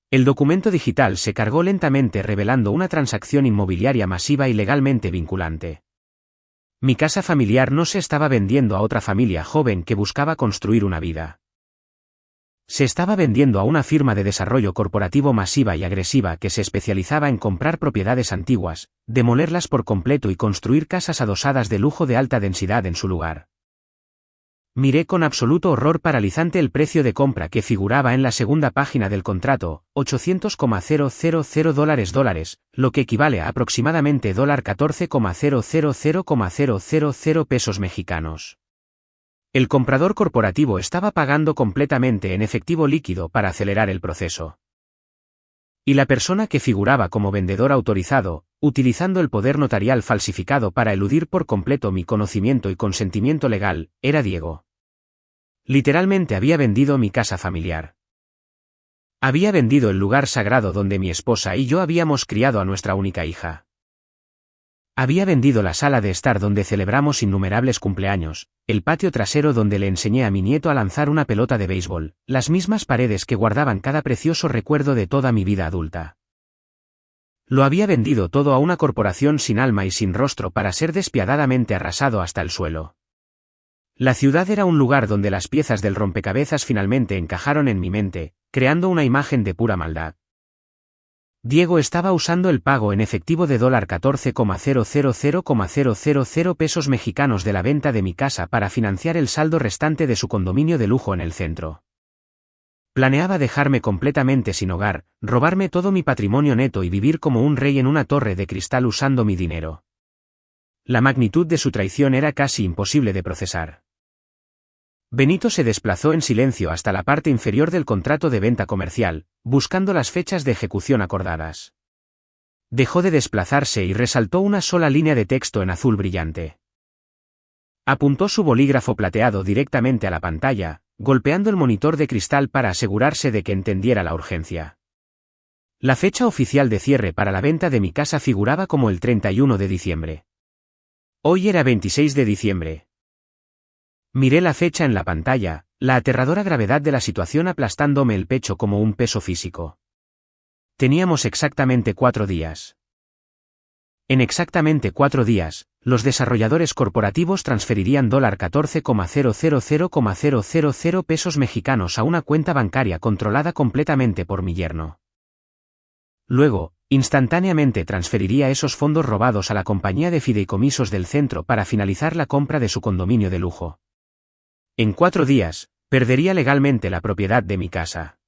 El documento digital se cargó lentamente revelando una transacción inmobiliaria masiva y legalmente vinculante. Mi casa familiar no se estaba vendiendo a otra familia joven que buscaba construir una vida. Se estaba vendiendo a una firma de desarrollo corporativo masiva y agresiva que se especializaba en comprar propiedades antiguas, demolerlas por completo y construir casas adosadas de lujo de alta densidad en su lugar. Miré con absoluto horror paralizante el precio de compra que figuraba en la segunda página del contrato, $800,000 lo que equivale a aproximadamente $14,000,000 pesos mexicanos. El comprador corporativo estaba pagando completamente en efectivo líquido para acelerar el proceso. Y la persona que figuraba como vendedor autorizado, utilizando el poder notarial falsificado para eludir por completo mi conocimiento y consentimiento legal, era Diego. Literalmente había vendido mi casa familiar. Había vendido el lugar sagrado donde mi esposa y yo habíamos criado a nuestra única hija. Había vendido la sala de estar donde celebramos innumerables cumpleaños, el patio trasero donde le enseñé a mi nieto a lanzar una pelota de béisbol, las mismas paredes que guardaban cada precioso recuerdo de toda mi vida adulta. Lo había vendido todo a una corporación sin alma y sin rostro para ser despiadadamente arrasado hasta el suelo. La ciudad era un lugar donde las piezas del rompecabezas finalmente encajaron en mi mente, creando una imagen de pura maldad. Diego estaba usando el pago en efectivo de $14,000,000 pesos mexicanos de la venta de mi casa para financiar el saldo restante de su condominio de lujo en el centro. Planeaba dejarme completamente sin hogar, robarme todo mi patrimonio neto y vivir como un rey en una torre de cristal usando mi dinero. La magnitud de su traición era casi imposible de procesar. Benito se desplazó en silencio hasta la parte inferior del contrato de venta comercial, buscando las fechas de ejecución acordadas. Dejó de desplazarse y resaltó una sola línea de texto en azul brillante. Apuntó su bolígrafo plateado directamente a la pantalla, golpeando el monitor de cristal para asegurarse de que entendiera la urgencia. La fecha oficial de cierre para la venta de mi casa figuraba como el 31 de diciembre. Hoy era 26 de diciembre. Miré la fecha en la pantalla, la aterradora gravedad de la situación aplastándome el pecho como un peso físico. Teníamos exactamente 4 días. En exactamente 4 días, los desarrolladores corporativos transferirían $14,000,000 pesos mexicanos a una cuenta bancaria controlada completamente por mi yerno. Luego, instantáneamente transferiría esos fondos robados a la compañía de fideicomisos del centro para finalizar la compra de su condominio de lujo. En 4 días, perdería legalmente la propiedad de mi casa.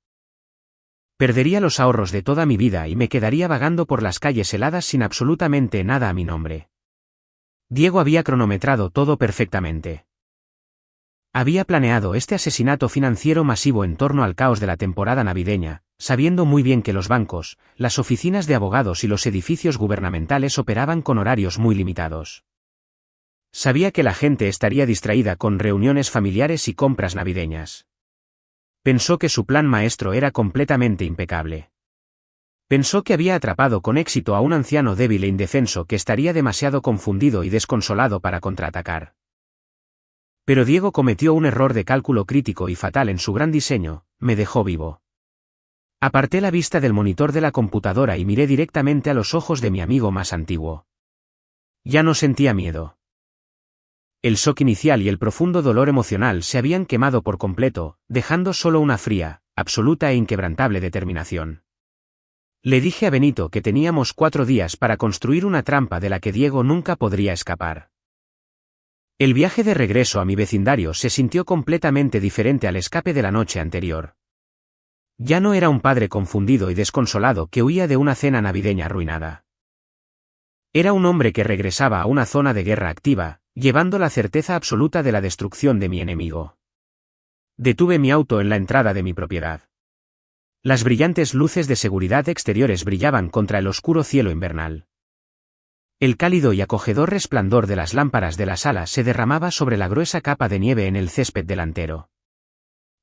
Perdería los ahorros de toda mi vida y me quedaría vagando por las calles heladas sin absolutamente nada a mi nombre. Diego había cronometrado todo perfectamente. Había planeado este asesinato financiero masivo en torno al caos de la temporada navideña, sabiendo muy bien que los bancos, las oficinas de abogados y los edificios gubernamentales operaban con horarios muy limitados. Sabía que la gente estaría distraída con reuniones familiares y compras navideñas. Pensó que su plan maestro era completamente impecable. Pensó que había atrapado con éxito a un anciano débil e indefenso que estaría demasiado confundido y desconsolado para contraatacar. Pero Diego cometió un error de cálculo crítico y fatal en su gran diseño, me dejó vivo. Aparté la vista del monitor de la computadora y miré directamente a los ojos de mi amigo más antiguo. Ya no sentía miedo. El shock inicial y el profundo dolor emocional se habían quemado por completo, dejando solo una fría, absoluta e inquebrantable determinación. Le dije a Benito que teníamos 4 días para construir una trampa de la que Diego nunca podría escapar. El viaje de regreso a mi vecindario se sintió completamente diferente al escape de la noche anterior. Ya no era un padre confundido y desconsolado que huía de una cena navideña arruinada. Era un hombre que regresaba a una zona de guerra activa, llevando la certeza absoluta de la destrucción de mi enemigo. Detuve mi auto en la entrada de mi propiedad. Las brillantes luces de seguridad exteriores brillaban contra el oscuro cielo invernal. El cálido y acogedor resplandor de las lámparas de la sala se derramaba sobre la gruesa capa de nieve en el césped delantero.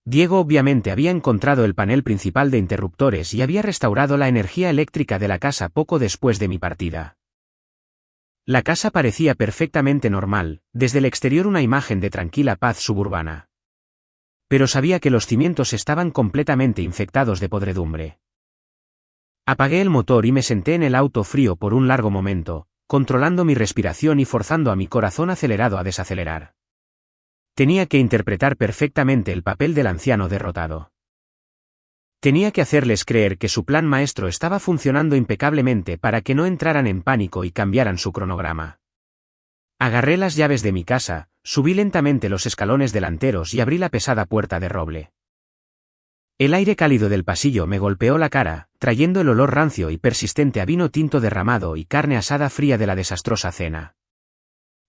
Diego obviamente había encontrado el panel principal de interruptores y había restaurado la energía eléctrica de la casa poco después de mi partida. La casa parecía perfectamente normal, desde el exterior una imagen de tranquila paz suburbana. Pero sabía que los cimientos estaban completamente infectados de podredumbre. Apagué el motor y me senté en el auto frío por un largo momento, controlando mi respiración y forzando a mi corazón acelerado a desacelerar. Tenía que interpretar perfectamente el papel del anciano derrotado. Tenía que hacerles creer que su plan maestro estaba funcionando impecablemente para que no entraran en pánico y cambiaran su cronograma. Agarré las llaves de mi casa, subí lentamente los escalones delanteros y abrí la pesada puerta de roble. El aire cálido del pasillo me golpeó la cara, trayendo el olor rancio y persistente a vino tinto derramado y carne asada fría de la desastrosa cena.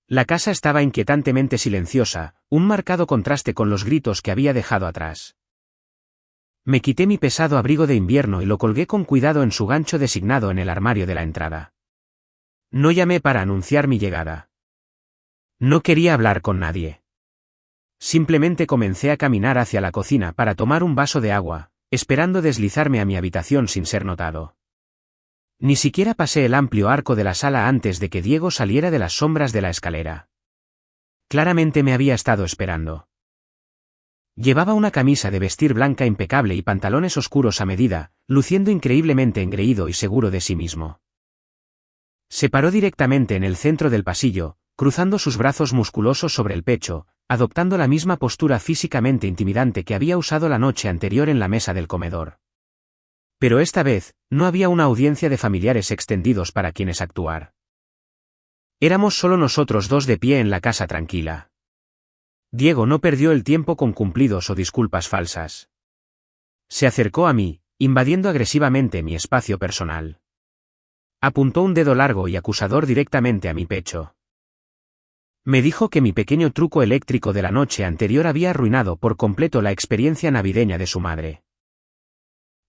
La casa estaba inquietantemente silenciosa, un marcado contraste con los gritos que había dejado atrás. Me quité mi pesado abrigo de invierno y lo colgué con cuidado en su gancho designado en el armario de la entrada. No llamé para anunciar mi llegada. No quería hablar con nadie. Simplemente comencé a caminar hacia la cocina para tomar un vaso de agua, esperando deslizarme a mi habitación sin ser notado. Ni siquiera pasé el amplio arco de la sala antes de que Diego saliera de las sombras de la escalera. Claramente me había estado esperando. Llevaba una camisa de vestir blanca impecable y pantalones oscuros a medida, luciendo increíblemente engreído y seguro de sí mismo. Se paró directamente en el centro del pasillo, cruzando sus brazos musculosos sobre el pecho, adoptando la misma postura físicamente intimidante que había usado la noche anterior en la mesa del comedor. Pero esta vez, no había una audiencia de familiares extendidos para quienes actuar. Éramos solo nosotros dos de pie en la casa tranquila. Diego no perdió el tiempo con cumplidos o disculpas falsas. Se acercó a mí, invadiendo agresivamente mi espacio personal. Apuntó un dedo largo y acusador directamente a mi pecho. Me dijo que mi pequeño truco eléctrico de la noche anterior había arruinado por completo la experiencia navideña de su madre.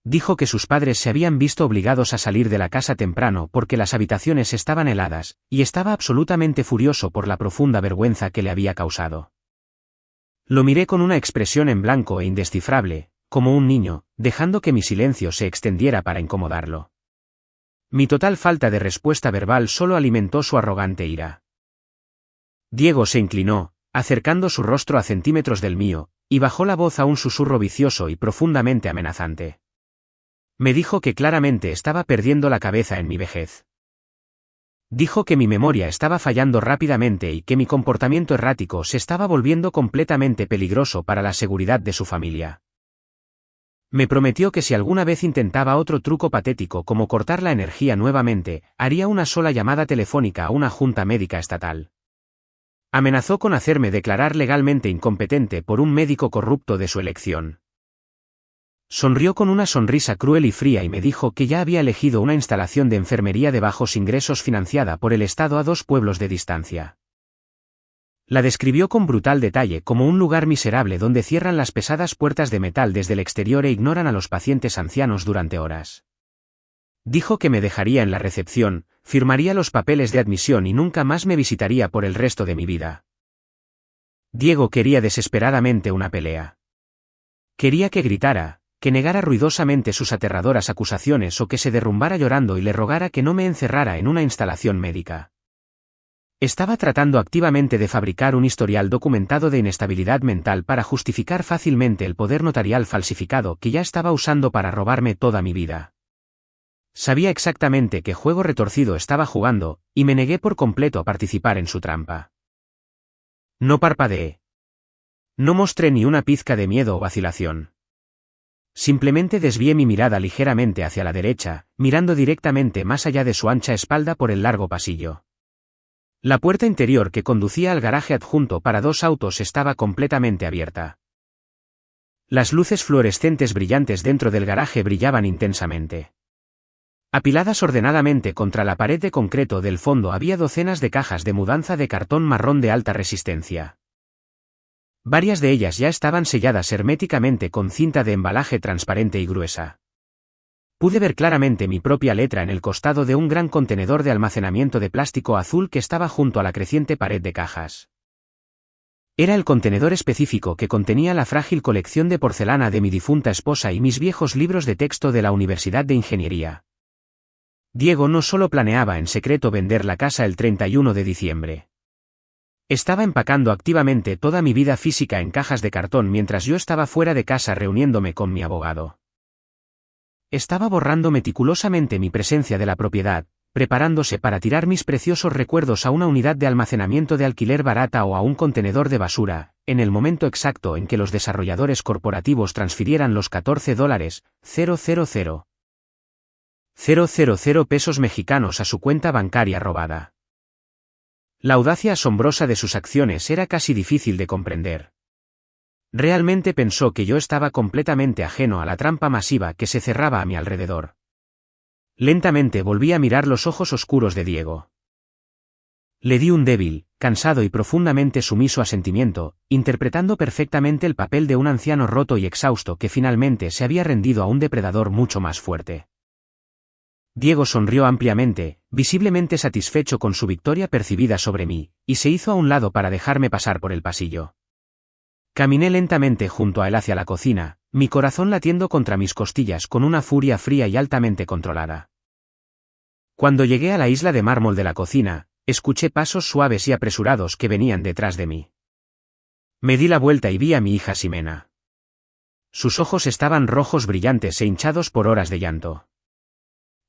Dijo que sus padres se habían visto obligados a salir de la casa temprano porque las habitaciones estaban heladas, y estaba absolutamente furioso por la profunda vergüenza que le había causado. Lo miré con una expresión en blanco e indescifrable, como un niño, dejando que mi silencio se extendiera para incomodarlo. Mi total falta de respuesta verbal solo alimentó su arrogante ira. Diego se inclinó, acercando su rostro a centímetros del mío, y bajó la voz a un susurro vicioso y profundamente amenazante. Me dijo que claramente estaba perdiendo la cabeza en mi vejez. Dijo que mi memoria estaba fallando rápidamente y que mi comportamiento errático se estaba volviendo completamente peligroso para la seguridad de su familia. Me prometió que si alguna vez intentaba otro truco patético como cortar la energía nuevamente, haría una sola llamada telefónica a una junta médica estatal. Amenazó con hacerme declarar legalmente incompetente por un médico corrupto de su elección. Sonrió con una sonrisa cruel y fría y me dijo que ya había elegido una instalación de enfermería de bajos ingresos financiada por el Estado a 2 pueblos de distancia. La describió con brutal detalle como un lugar miserable donde cierran las pesadas puertas de metal desde el exterior e ignoran a los pacientes ancianos durante horas. Dijo que me dejaría en la recepción, firmaría los papeles de admisión y nunca más me visitaría por el resto de mi vida. Diego quería desesperadamente una pelea. Quería que gritara, que negara ruidosamente sus aterradoras acusaciones o que se derrumbara llorando y le rogara que no me encerrara en una instalación médica. Estaba tratando activamente de fabricar un historial documentado de inestabilidad mental para justificar fácilmente el poder notarial falsificado que ya estaba usando para robarme toda mi vida. Sabía exactamente qué juego retorcido estaba jugando, y me negué por completo a participar en su trampa. No parpadeé. No mostré ni una pizca de miedo o vacilación. Simplemente desvié mi mirada ligeramente hacia la derecha, mirando directamente más allá de su ancha espalda por el largo pasillo. La puerta interior que conducía al garaje adjunto para 2 autos estaba completamente abierta. Las luces fluorescentes brillantes dentro del garaje brillaban intensamente. Apiladas ordenadamente contra la pared de concreto del fondo había docenas de cajas de mudanza de cartón marrón de alta resistencia. Varias de ellas ya estaban selladas herméticamente con cinta de embalaje transparente y gruesa. Pude ver claramente mi propia letra en el costado de un gran contenedor de almacenamiento de plástico azul que estaba junto a la creciente pared de cajas. Era el contenedor específico que contenía la frágil colección de porcelana de mi difunta esposa y mis viejos libros de texto de la Universidad de Ingeniería. Diego no solo planeaba en secreto vender la casa el 31 de diciembre. Estaba empacando activamente toda mi vida física en cajas de cartón mientras yo estaba fuera de casa reuniéndome con mi abogado. Estaba borrando meticulosamente mi presencia de la propiedad, preparándose para tirar mis preciosos recuerdos a una unidad de almacenamiento de alquiler barata o a un contenedor de basura, en el momento exacto en que los desarrolladores corporativos transfirieran los $14,000 pesos mexicanos a su cuenta bancaria robada. La audacia asombrosa de sus acciones era casi difícil de comprender. Realmente pensó que yo estaba completamente ajeno a la trampa masiva que se cerraba a mi alrededor. Lentamente volví a mirar los ojos oscuros de Diego. Le di un débil, cansado y profundamente sumiso asentimiento, interpretando perfectamente el papel de un anciano roto y exhausto que finalmente se había rendido a un depredador mucho más fuerte. Diego sonrió ampliamente, visiblemente satisfecho con su victoria percibida sobre mí, y se hizo a un lado para dejarme pasar por el pasillo. Caminé lentamente junto a él hacia la cocina, mi corazón latiendo contra mis costillas con una furia fría y altamente controlada. Cuando llegué a la isla de mármol de la cocina, escuché pasos suaves y apresurados que venían detrás de mí. Me di la vuelta y vi a mi hija Ximena. Sus ojos estaban rojos brillantes e hinchados por horas de llanto.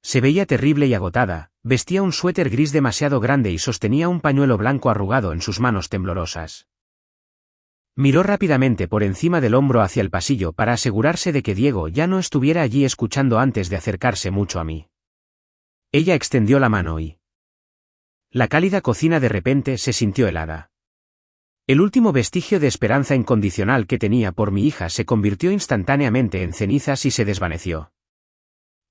Se veía terrible y agotada, vestía un suéter gris demasiado grande y sostenía un pañuelo blanco arrugado en sus manos temblorosas. Miró rápidamente por encima del hombro hacia el pasillo para asegurarse de que Diego ya no estuviera allí escuchando antes de acercarse mucho a mí. Ella extendió la mano y... La cálida cocina de repente se sintió helada. El último vestigio de esperanza incondicional que tenía por mi hija se convirtió instantáneamente en cenizas y se desvaneció.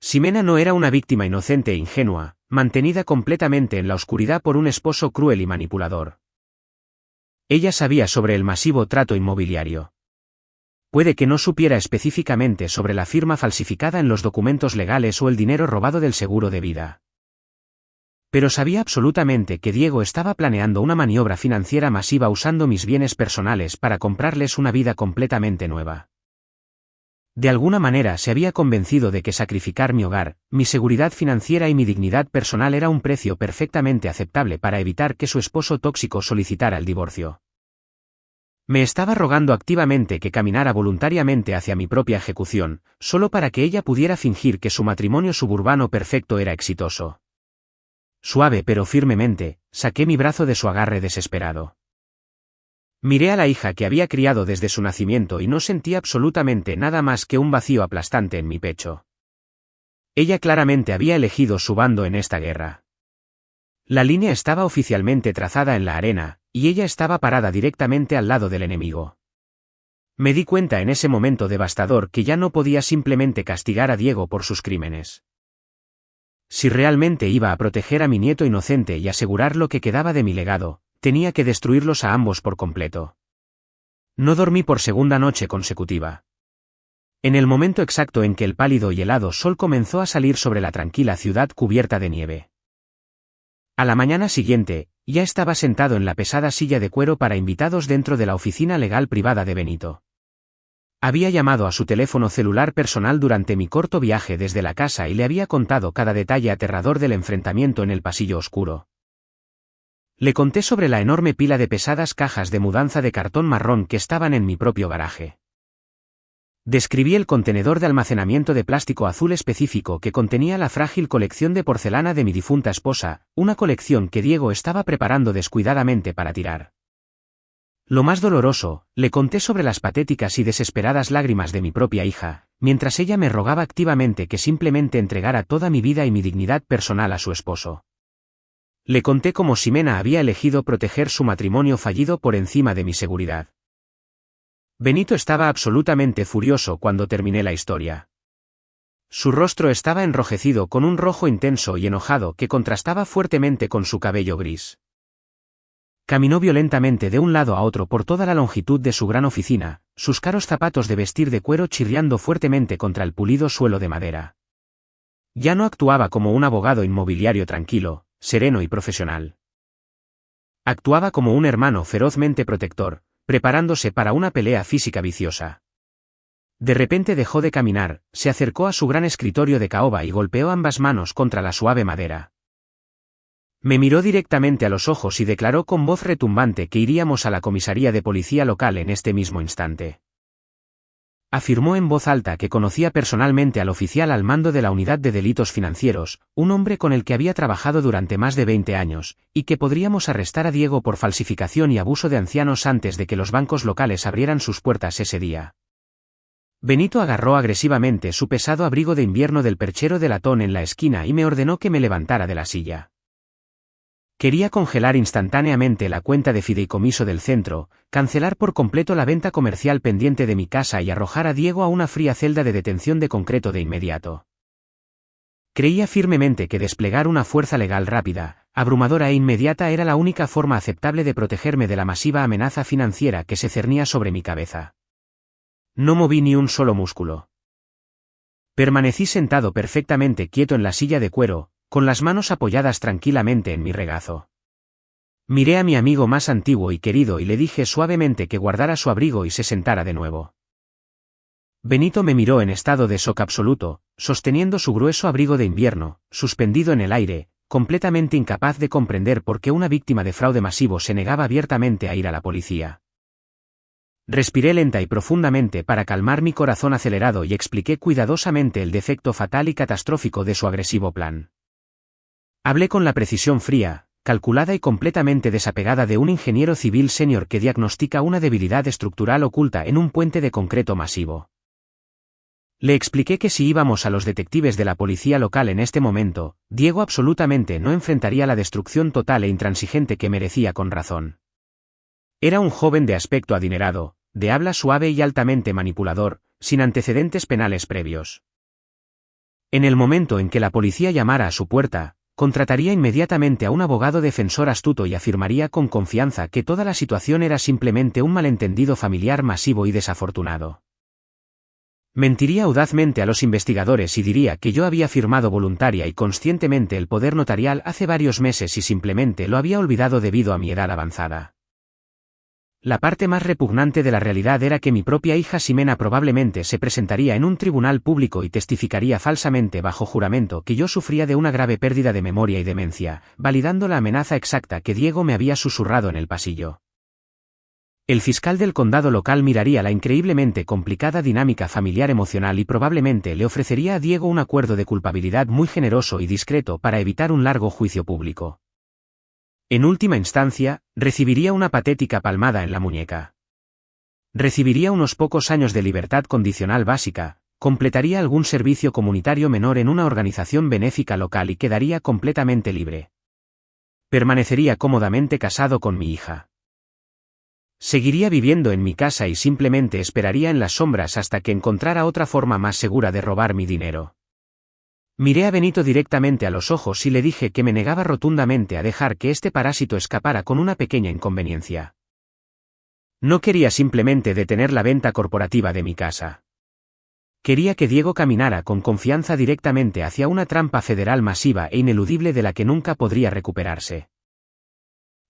Ximena no era una víctima inocente e ingenua, mantenida completamente en la oscuridad por un esposo cruel y manipulador. Ella sabía sobre el masivo trato inmobiliario. Puede que no supiera específicamente sobre la firma falsificada en los documentos legales o el dinero robado del seguro de vida. Pero sabía absolutamente que Diego estaba planeando una maniobra financiera masiva usando mis bienes personales para comprarles una vida completamente nueva. De alguna manera se había convencido de que sacrificar mi hogar, mi seguridad financiera y mi dignidad personal era un precio perfectamente aceptable para evitar que su esposo tóxico solicitara el divorcio. Me estaba rogando activamente que caminara voluntariamente hacia mi propia ejecución, solo para que ella pudiera fingir que su matrimonio suburbano perfecto era exitoso. Suave pero firmemente, saqué mi brazo de su agarre desesperado. Miré a la hija que había criado desde su nacimiento y no sentí absolutamente nada más que un vacío aplastante en mi pecho. Ella claramente había elegido su bando en esta guerra. La línea estaba oficialmente trazada en la arena, y ella estaba parada directamente al lado del enemigo. Me di cuenta en ese momento devastador que ya no podía simplemente castigar a Diego por sus crímenes. Si realmente iba a proteger a mi nieto inocente y asegurar lo que quedaba de mi legado, tenía que destruirlos a ambos por completo. No dormí por segunda noche consecutiva. En el momento exacto en que el pálido y helado sol comenzó a salir sobre la tranquila ciudad cubierta de nieve. A la mañana siguiente, ya estaba sentado en la pesada silla de cuero para invitados dentro de la oficina legal privada de Benito. Había llamado a su teléfono celular personal durante mi corto viaje desde la casa y le había contado cada detalle aterrador del enfrentamiento en el pasillo oscuro. Le conté sobre la enorme pila de pesadas cajas de mudanza de cartón marrón que estaban en mi propio garaje. Describí el contenedor de almacenamiento de plástico azul específico que contenía la frágil colección de porcelana de mi difunta esposa, una colección que Diego estaba preparando descuidadamente para tirar. Lo más doloroso, le conté sobre las patéticas y desesperadas lágrimas de mi propia hija, mientras ella me rogaba activamente que simplemente entregara toda mi vida y mi dignidad personal a su esposo. Le conté cómo Ximena había elegido proteger su matrimonio fallido por encima de mi seguridad. Benito estaba absolutamente furioso cuando terminé la historia. Su rostro estaba enrojecido con un rojo intenso y enojado que contrastaba fuertemente con su cabello gris. Caminó violentamente de un lado a otro por toda la longitud de su gran oficina, sus caros zapatos de vestir de cuero chirriando fuertemente contra el pulido suelo de madera. Ya no actuaba como un abogado inmobiliario tranquilo, sereno y profesional. Actuaba como un hermano ferozmente protector, preparándose para una pelea física viciosa. De repente dejó de caminar, se acercó a su gran escritorio de caoba y golpeó ambas manos contra la suave madera. Me miró directamente a los ojos y declaró con voz retumbante que iríamos a la comisaría de policía local en este mismo instante. Afirmó en voz alta que conocía personalmente al oficial al mando de la unidad de delitos financieros, un hombre con el que había trabajado durante más de 20 años, y que podríamos arrestar a Diego por falsificación y abuso de ancianos antes de que los bancos locales abrieran sus puertas ese día. Benito agarró agresivamente su pesado abrigo de invierno del perchero de latón en la esquina y me ordenó que me levantara de la silla. Quería congelar instantáneamente la cuenta de fideicomiso del centro, cancelar por completo la venta comercial pendiente de mi casa y arrojar a Diego a una fría celda de detención de concreto de inmediato. Creía firmemente que desplegar una fuerza legal rápida, abrumadora e inmediata era la única forma aceptable de protegerme de la masiva amenaza financiera que se cernía sobre mi cabeza. No moví ni un solo músculo. Permanecí sentado perfectamente quieto en la silla de cuero, con las manos apoyadas tranquilamente en mi regazo. Miré a mi amigo más antiguo y querido y le dije suavemente que guardara su abrigo y se sentara de nuevo. Benito me miró en estado de shock absoluto, sosteniendo su grueso abrigo de invierno, suspendido en el aire, completamente incapaz de comprender por qué una víctima de fraude masivo se negaba abiertamente a ir a la policía. Respiré lenta y profundamente para calmar mi corazón acelerado y expliqué cuidadosamente el defecto fatal y catastrófico de su agresivo plan. Hablé con la precisión fría, calculada y completamente desapegada de un ingeniero civil senior que diagnostica una debilidad estructural oculta en un puente de concreto masivo. Le expliqué que si íbamos a los detectives de la policía local en este momento, Diego absolutamente no enfrentaría la destrucción total e intransigente que merecía con razón. Era un joven de aspecto adinerado, de habla suave y altamente manipulador, sin antecedentes penales previos. En el momento en que la policía llamara a su puerta, contrataría inmediatamente a un abogado defensor astuto y afirmaría con confianza que toda la situación era simplemente un malentendido familiar masivo y desafortunado. Mentiría audazmente a los investigadores y diría que yo había firmado voluntaria y conscientemente el poder notarial hace varios meses y simplemente lo había olvidado debido a mi edad avanzada. La parte más repugnante de la realidad era que mi propia hija Ximena probablemente se presentaría en un tribunal público y testificaría falsamente bajo juramento que yo sufría de una grave pérdida de memoria y demencia, validando la amenaza exacta que Diego me había susurrado en el pasillo. El fiscal del condado local miraría la increíblemente complicada dinámica familiar emocional y probablemente le ofrecería a Diego un acuerdo de culpabilidad muy generoso y discreto para evitar un largo juicio público. En última instancia, recibiría una patética palmada en la muñeca. Recibiría unos pocos años de libertad condicional básica, completaría algún servicio comunitario menor en una organización benéfica local y quedaría completamente libre. Permanecería cómodamente casado con mi hija. Seguiría viviendo en mi casa y simplemente esperaría en las sombras hasta que encontrara otra forma más segura de robar mi dinero. Miré a Benito directamente a los ojos y le dije que me negaba rotundamente a dejar que este parásito escapara con una pequeña inconveniencia. No quería simplemente detener la venta corporativa de mi casa. Quería que Diego caminara con confianza directamente hacia una trampa federal masiva e ineludible de la que nunca podría recuperarse.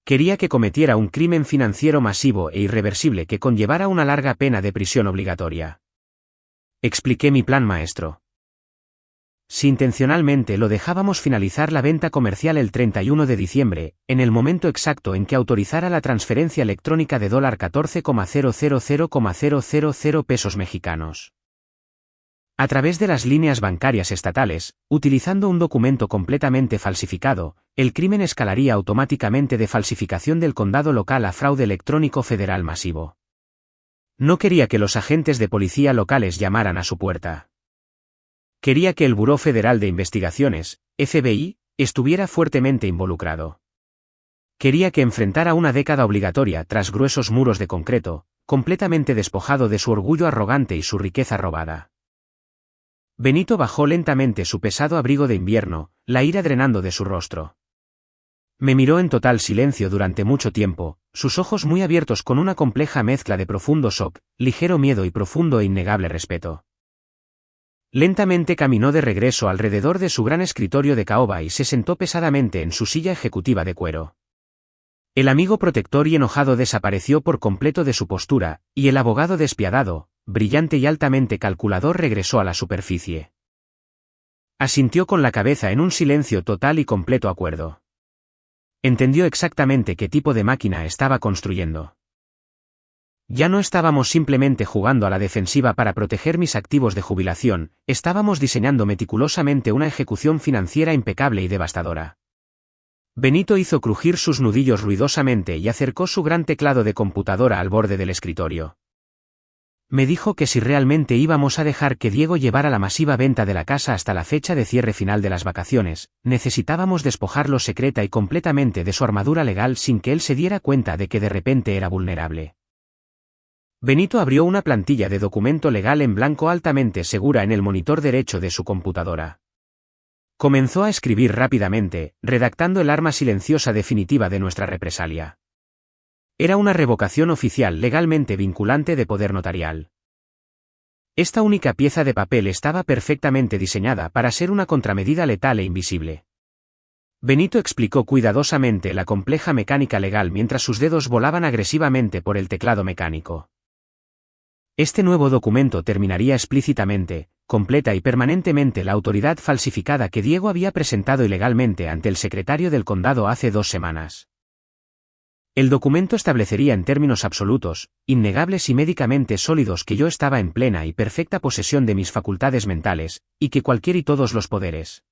Quería que cometiera un crimen financiero masivo e irreversible que conllevara una larga pena de prisión obligatoria. Expliqué mi plan maestro. Si intencionalmente lo dejábamos finalizar la venta comercial el 31 de diciembre, en el momento exacto en que autorizara la transferencia electrónica de $14,000,000 pesos mexicanos. A través de las líneas bancarias estatales, utilizando un documento completamente falsificado, el crimen escalaría automáticamente de falsificación del condado local a fraude electrónico federal masivo. No quería que los agentes de policía locales llamaran a su puerta. Quería que el Buró Federal de Investigaciones, FBI, estuviera fuertemente involucrado. Quería que enfrentara una década obligatoria tras gruesos muros de concreto, completamente despojado de su orgullo arrogante y su riqueza robada. Benito bajó lentamente su pesado abrigo de invierno, la ira drenando de su rostro. Me miró en total silencio durante mucho tiempo, sus ojos muy abiertos con una compleja mezcla de profundo shock, ligero miedo y profundo e innegable respeto. Lentamente caminó de regreso alrededor de su gran escritorio de caoba y se sentó pesadamente en su silla ejecutiva de cuero. El amigo protector y enojado desapareció por completo de su postura, y el abogado despiadado, brillante y altamente calculador regresó a la superficie. Asintió con la cabeza en un silencio total y completo acuerdo. Entendió exactamente qué tipo de máquina estaba construyendo. Ya no estábamos simplemente jugando a la defensiva para proteger mis activos de jubilación, estábamos diseñando meticulosamente una ejecución financiera impecable y devastadora. Benito hizo crujir sus nudillos ruidosamente y acercó su gran teclado de computadora al borde del escritorio. Me dijo que si realmente íbamos a dejar que Diego llevara la masiva venta de la casa hasta la fecha de cierre final de las vacaciones, necesitábamos despojarlo secreta y completamente de su armadura legal sin que él se diera cuenta de que de repente era vulnerable. Benito abrió una plantilla de documento legal en blanco altamente segura en el monitor derecho de su computadora. Comenzó a escribir rápidamente, redactando el arma silenciosa definitiva de nuestra represalia. Era una revocación oficial legalmente vinculante de poder notarial. Esta única pieza de papel estaba perfectamente diseñada para ser una contramedida letal e invisible. Benito explicó cuidadosamente la compleja mecánica legal mientras sus dedos volaban agresivamente por el teclado mecánico. Este nuevo documento terminaría explícitamente, completa y permanentemente la autoridad falsificada que Diego había presentado ilegalmente ante el secretario del condado hace 2 semanas. El documento establecería en términos absolutos, innegables y médicamente sólidos que yo estaba en plena y perfecta posesión de mis facultades mentales, y que cualquier y todos los poderes,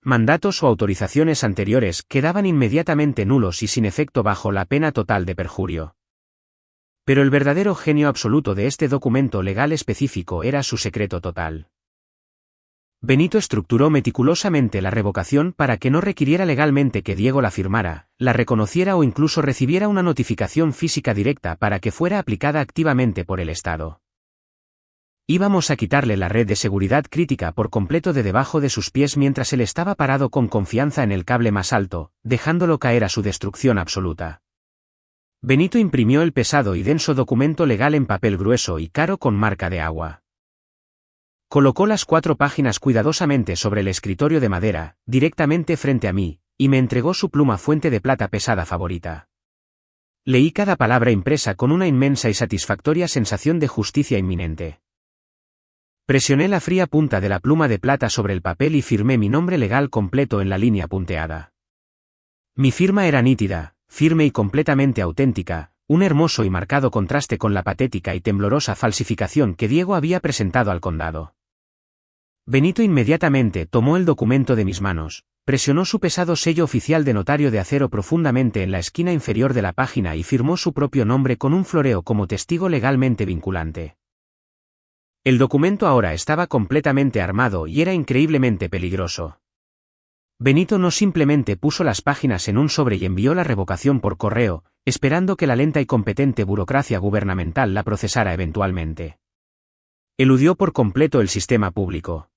mandatos o autorizaciones anteriores quedaban inmediatamente nulos y sin efecto bajo la pena total de perjurio. Pero el verdadero genio absoluto de este documento legal específico era su secreto total. Benito estructuró meticulosamente la revocación para que no requiriera legalmente que Diego la firmara, la reconociera o incluso recibiera una notificación física directa para que fuera aplicada activamente por el Estado. Íbamos a quitarle la red de seguridad crítica por completo de debajo de sus pies mientras él estaba parado con confianza en el cable más alto, dejándolo caer a su destrucción absoluta. Benito imprimió el pesado y denso documento legal en papel grueso y caro con marca de agua. Colocó las 4 páginas cuidadosamente sobre el escritorio de madera, directamente frente a mí, y me entregó su pluma fuente de plata pesada favorita. Leí cada palabra impresa con una inmensa y satisfactoria sensación de justicia inminente. Presioné la fría punta de la pluma de plata sobre el papel y firmé mi nombre legal completo en la línea punteada. Mi firma era nítida, firme y completamente auténtica, un hermoso y marcado contraste con la patética y temblorosa falsificación que Diego había presentado al condado. Benito inmediatamente tomó el documento de mis manos, presionó su pesado sello oficial de notario de acero profundamente en la esquina inferior de la página y firmó su propio nombre con un floreo como testigo legalmente vinculante. El documento ahora estaba completamente armado y era increíblemente peligroso. Benito no simplemente puso las páginas en un sobre y envió la revocación por correo, esperando que la lenta y competente burocracia gubernamental la procesara eventualmente. Eludió por completo el sistema público.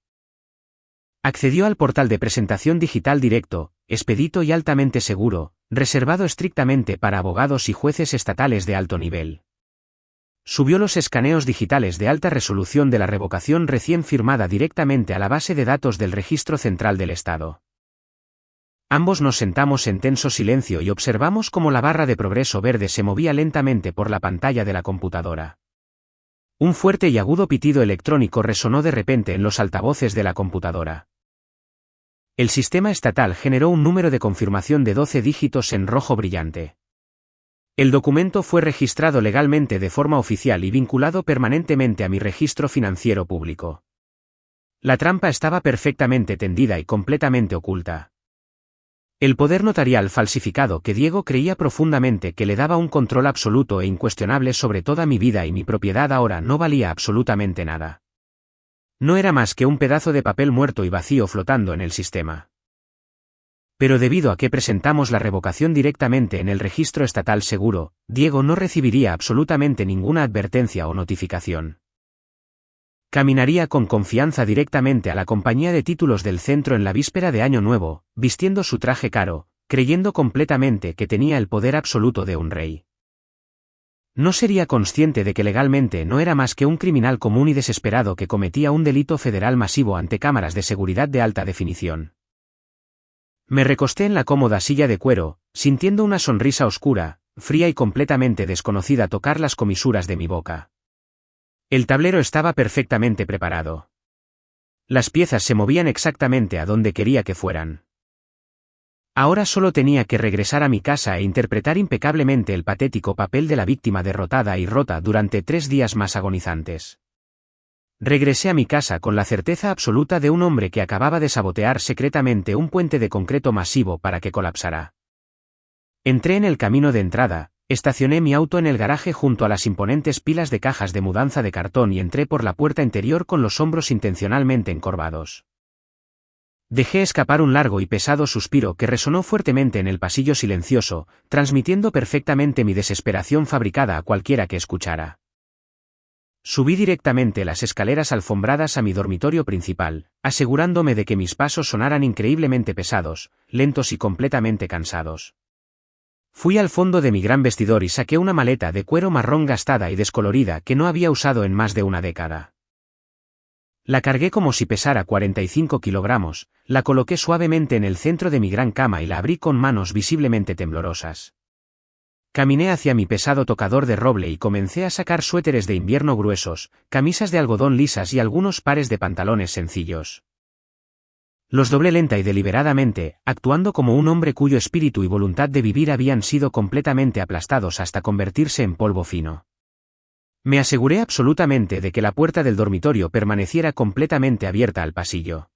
Accedió al portal de presentación digital directo, expedito y altamente seguro, reservado estrictamente para abogados y jueces estatales de alto nivel. Subió los escaneos digitales de alta resolución de la revocación recién firmada directamente a la base de datos del Registro Central del Estado. Ambos nos sentamos en tenso silencio y observamos cómo la barra de progreso verde se movía lentamente por la pantalla de la computadora. Un fuerte y agudo pitido electrónico resonó de repente en los altavoces de la computadora. El sistema estatal generó un número de confirmación de 12 dígitos en rojo brillante. El documento fue registrado legalmente de forma oficial y vinculado permanentemente a mi registro financiero público. La trampa estaba perfectamente tendida y completamente oculta. El poder notarial falsificado que Diego creía profundamente que le daba un control absoluto e incuestionable sobre toda mi vida y mi propiedad ahora no valía absolutamente nada. No era más que un pedazo de papel muerto y vacío flotando en el sistema. Pero debido a que presentamos la revocación directamente en el registro estatal seguro, Diego no recibiría absolutamente ninguna advertencia o notificación. Caminaría con confianza directamente a la compañía de títulos del centro en la víspera de Año Nuevo, vistiendo su traje caro, creyendo completamente que tenía el poder absoluto de un rey. No sería consciente de que legalmente no era más que un criminal común y desesperado que cometía un delito federal masivo ante cámaras de seguridad de alta definición. Me recosté en la cómoda silla de cuero, sintiendo una sonrisa oscura, fría y completamente desconocida tocar las comisuras de mi boca. El tablero estaba perfectamente preparado. Las piezas se movían exactamente a donde quería que fueran. Ahora solo tenía que regresar a mi casa e interpretar impecablemente el patético papel de la víctima derrotada y rota durante 3 días más agonizantes. Regresé a mi casa con la certeza absoluta de un hombre que acababa de sabotear secretamente un puente de concreto masivo para que colapsara. Entré en el camino de entrada, Estacioné mi auto en el garaje junto a las imponentes pilas de cajas de mudanza de cartón y entré por la puerta interior con los hombros intencionalmente encorvados. Dejé escapar un largo y pesado suspiro que resonó fuertemente en el pasillo silencioso, transmitiendo perfectamente mi desesperación fabricada a cualquiera que escuchara. Subí directamente las escaleras alfombradas a mi dormitorio principal, asegurándome de que mis pasos sonaran increíblemente pesados, lentos y completamente cansados. Fui al fondo de mi gran vestidor y saqué una maleta de cuero marrón gastada y descolorida que no había usado en más de una década. La cargué como si pesara 45 kilogramos, la coloqué suavemente en el centro de mi gran cama y la abrí con manos visiblemente temblorosas. Caminé hacia mi pesado tocador de roble y comencé a sacar suéteres de invierno gruesos, camisas de algodón lisas y algunos pares de pantalones sencillos. Los doblé lenta y deliberadamente, actuando como un hombre cuyo espíritu y voluntad de vivir habían sido completamente aplastados hasta convertirse en polvo fino. Me aseguré absolutamente de que la puerta del dormitorio permaneciera completamente abierta al pasillo.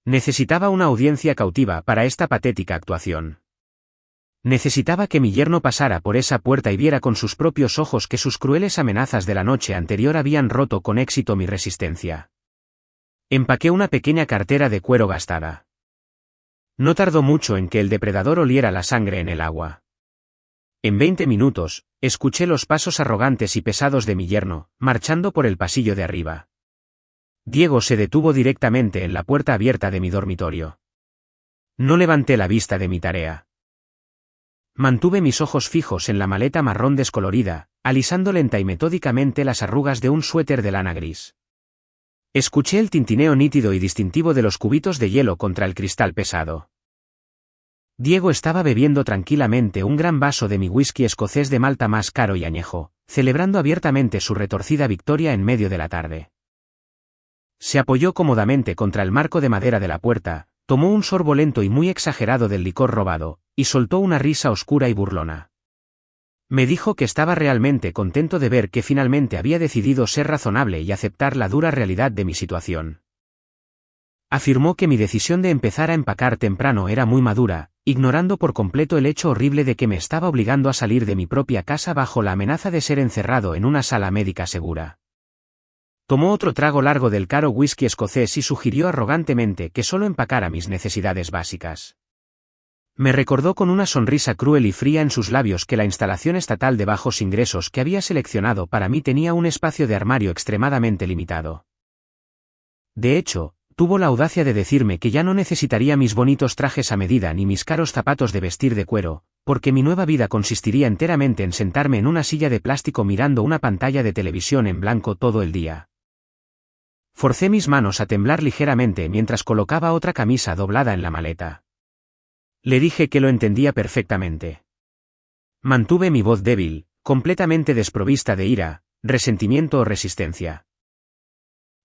Necesitaba una audiencia cautiva para esta patética actuación. Necesitaba que mi yerno pasara por esa puerta y viera con sus propios ojos que sus crueles amenazas de la noche anterior habían roto con éxito mi resistencia. Empaqué una pequeña cartera de cuero gastada. No tardó mucho en que el depredador oliera la sangre en el agua. En 20 minutos, escuché los pasos arrogantes y pesados de mi yerno, marchando por el pasillo de arriba. Diego se detuvo directamente en la puerta abierta de mi dormitorio. No levanté la vista de mi tarea. Mantuve mis ojos fijos en la maleta marrón descolorida, alisando lenta y metódicamente las arrugas de un suéter de lana gris. Escuché el tintineo nítido y distintivo de los cubitos de hielo contra el cristal pesado. Diego estaba bebiendo tranquilamente un gran vaso de mi whisky escocés de malta más caro y añejo, celebrando abiertamente su retorcida victoria en medio de la tarde. Se apoyó cómodamente contra el marco de madera de la puerta, tomó un sorbo lento y muy exagerado del licor robado, y soltó una risa oscura y burlona. Me dijo que estaba realmente contento de ver que finalmente había decidido ser razonable y aceptar la dura realidad de mi situación. Afirmó que mi decisión de empezar a empacar temprano era muy madura, ignorando por completo el hecho horrible de que me estaba obligando a salir de mi propia casa bajo la amenaza de ser encerrado en una sala médica segura. Tomó otro trago largo del caro whisky escocés y sugirió arrogantemente que solo empacara mis necesidades básicas. Me recordó con una sonrisa cruel y fría en sus labios que la instalación estatal de bajos ingresos que había seleccionado para mí tenía un espacio de armario extremadamente limitado. De hecho, tuvo la audacia de decirme que ya no necesitaría mis bonitos trajes a medida ni mis caros zapatos de vestir de cuero, porque mi nueva vida consistiría enteramente en sentarme en una silla de plástico mirando una pantalla de televisión en blanco todo el día. Forcé mis manos a temblar ligeramente mientras colocaba otra camisa doblada en la maleta. Le dije que lo entendía perfectamente. Mantuve mi voz débil, completamente desprovista de ira, resentimiento o resistencia.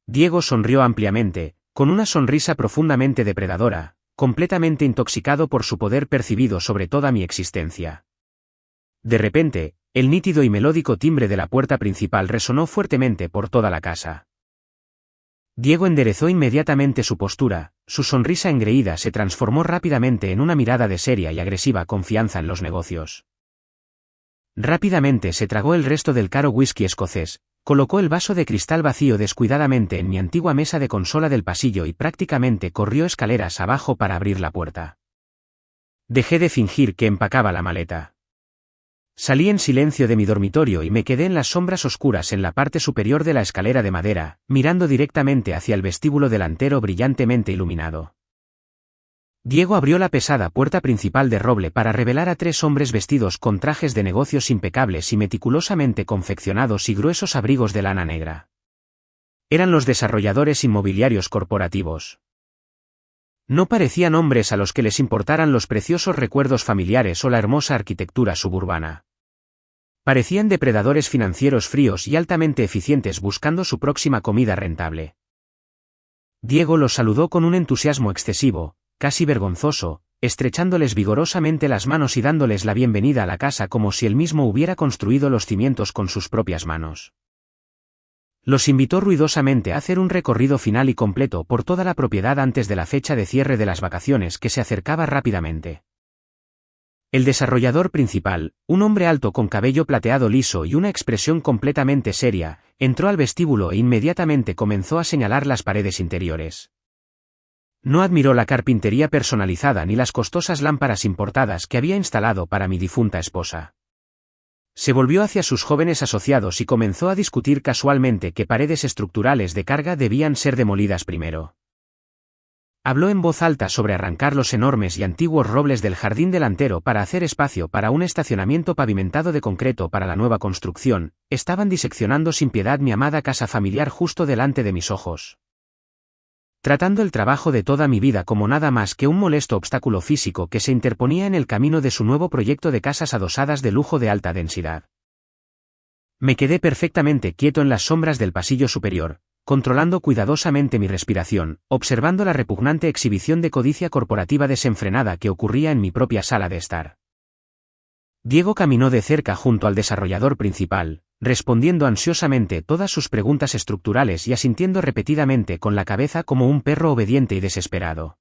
Diego sonrió ampliamente, con una sonrisa profundamente depredadora, completamente intoxicado por su poder percibido sobre toda mi existencia. De repente, el nítido y melódico timbre de la puerta principal resonó fuertemente por toda la casa. Diego enderezó inmediatamente su postura, su sonrisa engreída se transformó rápidamente en una mirada de seria y agresiva confianza en los negocios. Rápidamente se tragó el resto del caro whisky escocés, colocó el vaso de cristal vacío descuidadamente en mi antigua mesa de consola del pasillo y prácticamente corrió escaleras abajo para abrir la puerta. Dejé de fingir que empacaba la maleta. Salí en silencio de mi dormitorio y me quedé en las sombras oscuras en la parte superior de la escalera de madera, mirando directamente hacia el vestíbulo delantero brillantemente iluminado. Diego abrió la pesada puerta principal de roble para revelar a 3 hombres vestidos con trajes de negocios impecables y meticulosamente confeccionados y gruesos abrigos de lana negra. Eran los desarrolladores inmobiliarios corporativos. No parecían hombres a los que les importaran los preciosos recuerdos familiares o la hermosa arquitectura suburbana. Parecían depredadores financieros fríos y altamente eficientes buscando su próxima comida rentable. Diego los saludó con un entusiasmo excesivo, casi vergonzoso, estrechándoles vigorosamente las manos y dándoles la bienvenida a la casa como si él mismo hubiera construido los cimientos con sus propias manos. Los invitó ruidosamente a hacer un recorrido final y completo por toda la propiedad antes de la fecha de cierre de las vacaciones que se acercaba rápidamente. El desarrollador principal, un hombre alto con cabello plateado liso y una expresión completamente seria, entró al vestíbulo e inmediatamente comenzó a señalar las paredes interiores. No admiró la carpintería personalizada ni las costosas lámparas importadas que había instalado para mi difunta esposa. Se volvió hacia sus jóvenes asociados y comenzó a discutir casualmente qué paredes estructurales de carga debían ser demolidas primero. Habló en voz alta sobre arrancar los enormes y antiguos robles del jardín delantero para hacer espacio para un estacionamiento pavimentado de concreto para la nueva construcción. Estaban diseccionando sin piedad mi amada casa familiar justo delante de mis ojos. Tratando el trabajo de toda mi vida como nada más que un molesto obstáculo físico que se interponía en el camino de su nuevo proyecto de casas adosadas de lujo de alta densidad. Me quedé perfectamente quieto en las sombras del pasillo superior, controlando cuidadosamente mi respiración, observando la repugnante exhibición de codicia corporativa desenfrenada que ocurría en mi propia sala de estar. Diego caminó de cerca junto al desarrollador principal, respondiendo ansiosamente todas sus preguntas estructurales y asintiendo repetidamente con la cabeza como un perro obediente y desesperado.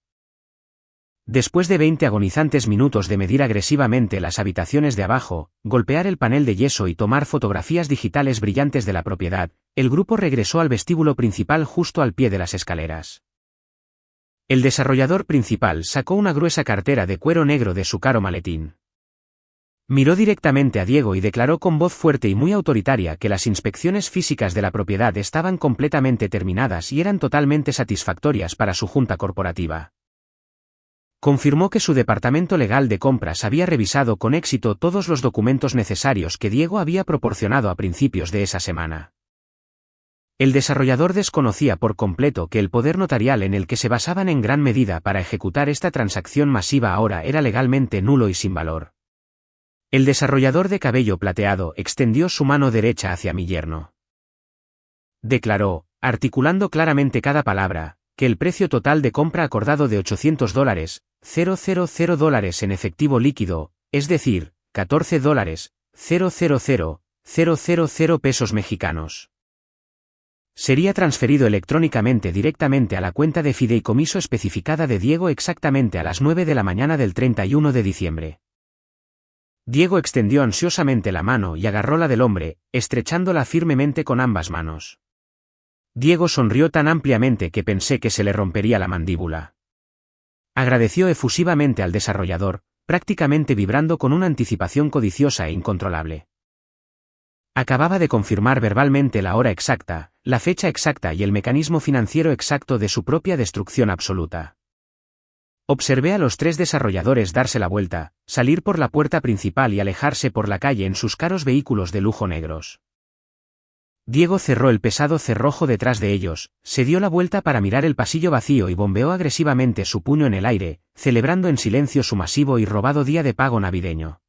Después de 20 agonizantes minutos de medir agresivamente las habitaciones de abajo, golpear el panel de yeso y tomar fotografías digitales brillantes de la propiedad, el grupo regresó al vestíbulo principal justo al pie de las escaleras. El desarrollador principal sacó una gruesa cartera de cuero negro de su caro maletín. Miró directamente a Diego y declaró con voz fuerte y muy autoritaria que las inspecciones físicas de la propiedad estaban completamente terminadas y eran totalmente satisfactorias para su junta corporativa. Confirmó que su departamento legal de compras había revisado con éxito todos los documentos necesarios que Diego había proporcionado a principios de esa semana. El desarrollador desconocía por completo que el poder notarial en el que se basaban en gran medida para ejecutar esta transacción masiva ahora era legalmente nulo y sin valor. El desarrollador de cabello plateado extendió su mano derecha hacia mi yerno. Declaró, articulando claramente cada palabra, que el precio total de compra acordado de $800, $000 en efectivo líquido, es decir, $14,000,000 pesos mexicanos. Sería transferido electrónicamente directamente a la cuenta de fideicomiso especificada de Diego exactamente a las 9 de la mañana del 31 de diciembre. Diego extendió ansiosamente la mano y agarró la del hombre, estrechándola firmemente con ambas manos. Diego sonrió tan ampliamente que pensé que se le rompería la mandíbula. Agradeció efusivamente al desarrollador, prácticamente vibrando con una anticipación codiciosa e incontrolable. Acababa de confirmar verbalmente la hora exacta, la fecha exacta y el mecanismo financiero exacto de su propia destrucción absoluta. Observé a los tres desarrolladores darse la vuelta, salir por la puerta principal y alejarse por la calle en sus caros vehículos de lujo negros. Diego cerró el pesado cerrojo detrás de ellos, se dio la vuelta para mirar el pasillo vacío y bombeó agresivamente su puño en el aire, celebrando en silencio su masivo y robado día de pago navideño.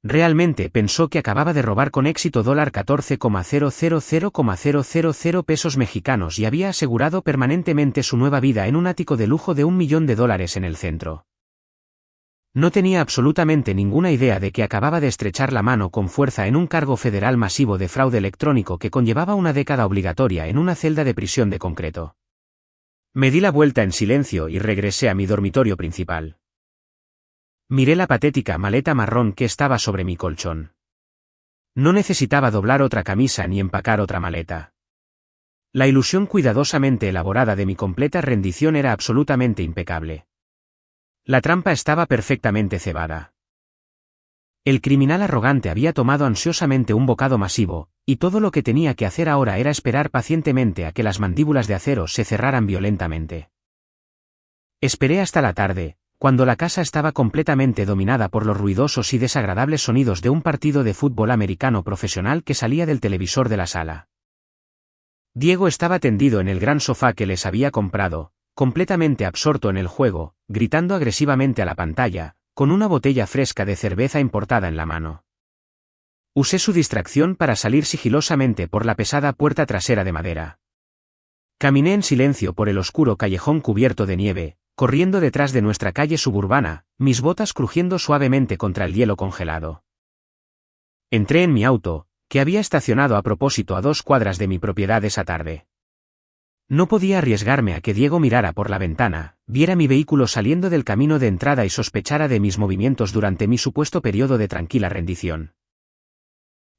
Realmente pensó que acababa de robar con éxito $14,000,000 pesos mexicanos y había asegurado permanentemente su nueva vida en un ático de lujo de $1 millón en el centro. No tenía absolutamente ninguna idea de que acababa de estrechar la mano con fuerza en un cargo federal masivo de fraude electrónico que conllevaba una década obligatoria en una celda de prisión de concreto. Me di la vuelta en silencio y regresé a mi dormitorio principal. Miré la patética maleta marrón que estaba sobre mi colchón. No necesitaba doblar otra camisa ni empacar otra maleta. La ilusión cuidadosamente elaborada de mi completa rendición era absolutamente impecable. La trampa estaba perfectamente cebada. El criminal arrogante había tomado ansiosamente un bocado masivo, y todo lo que tenía que hacer ahora era esperar pacientemente a que las mandíbulas de acero se cerraran violentamente. Esperé hasta la tarde, cuando la casa estaba completamente dominada por los ruidosos y desagradables sonidos de un partido de fútbol americano profesional que salía del televisor de la sala. Diego estaba tendido en el gran sofá que les había comprado, completamente absorto en el juego, gritando agresivamente a la pantalla, con una botella fresca de cerveza importada en la mano. Usé su distracción para salir sigilosamente por la pesada puerta trasera de madera. Caminé en silencio por el oscuro callejón cubierto de nieve, corriendo detrás de nuestra calle suburbana, mis botas crujiendo suavemente contra el hielo congelado. Entré en mi auto, que había estacionado a propósito a 2 cuadras de mi propiedad esa tarde. No podía arriesgarme a que Diego mirara por la ventana, viera mi vehículo saliendo del camino de entrada y sospechara de mis movimientos durante mi supuesto periodo de tranquila rendición.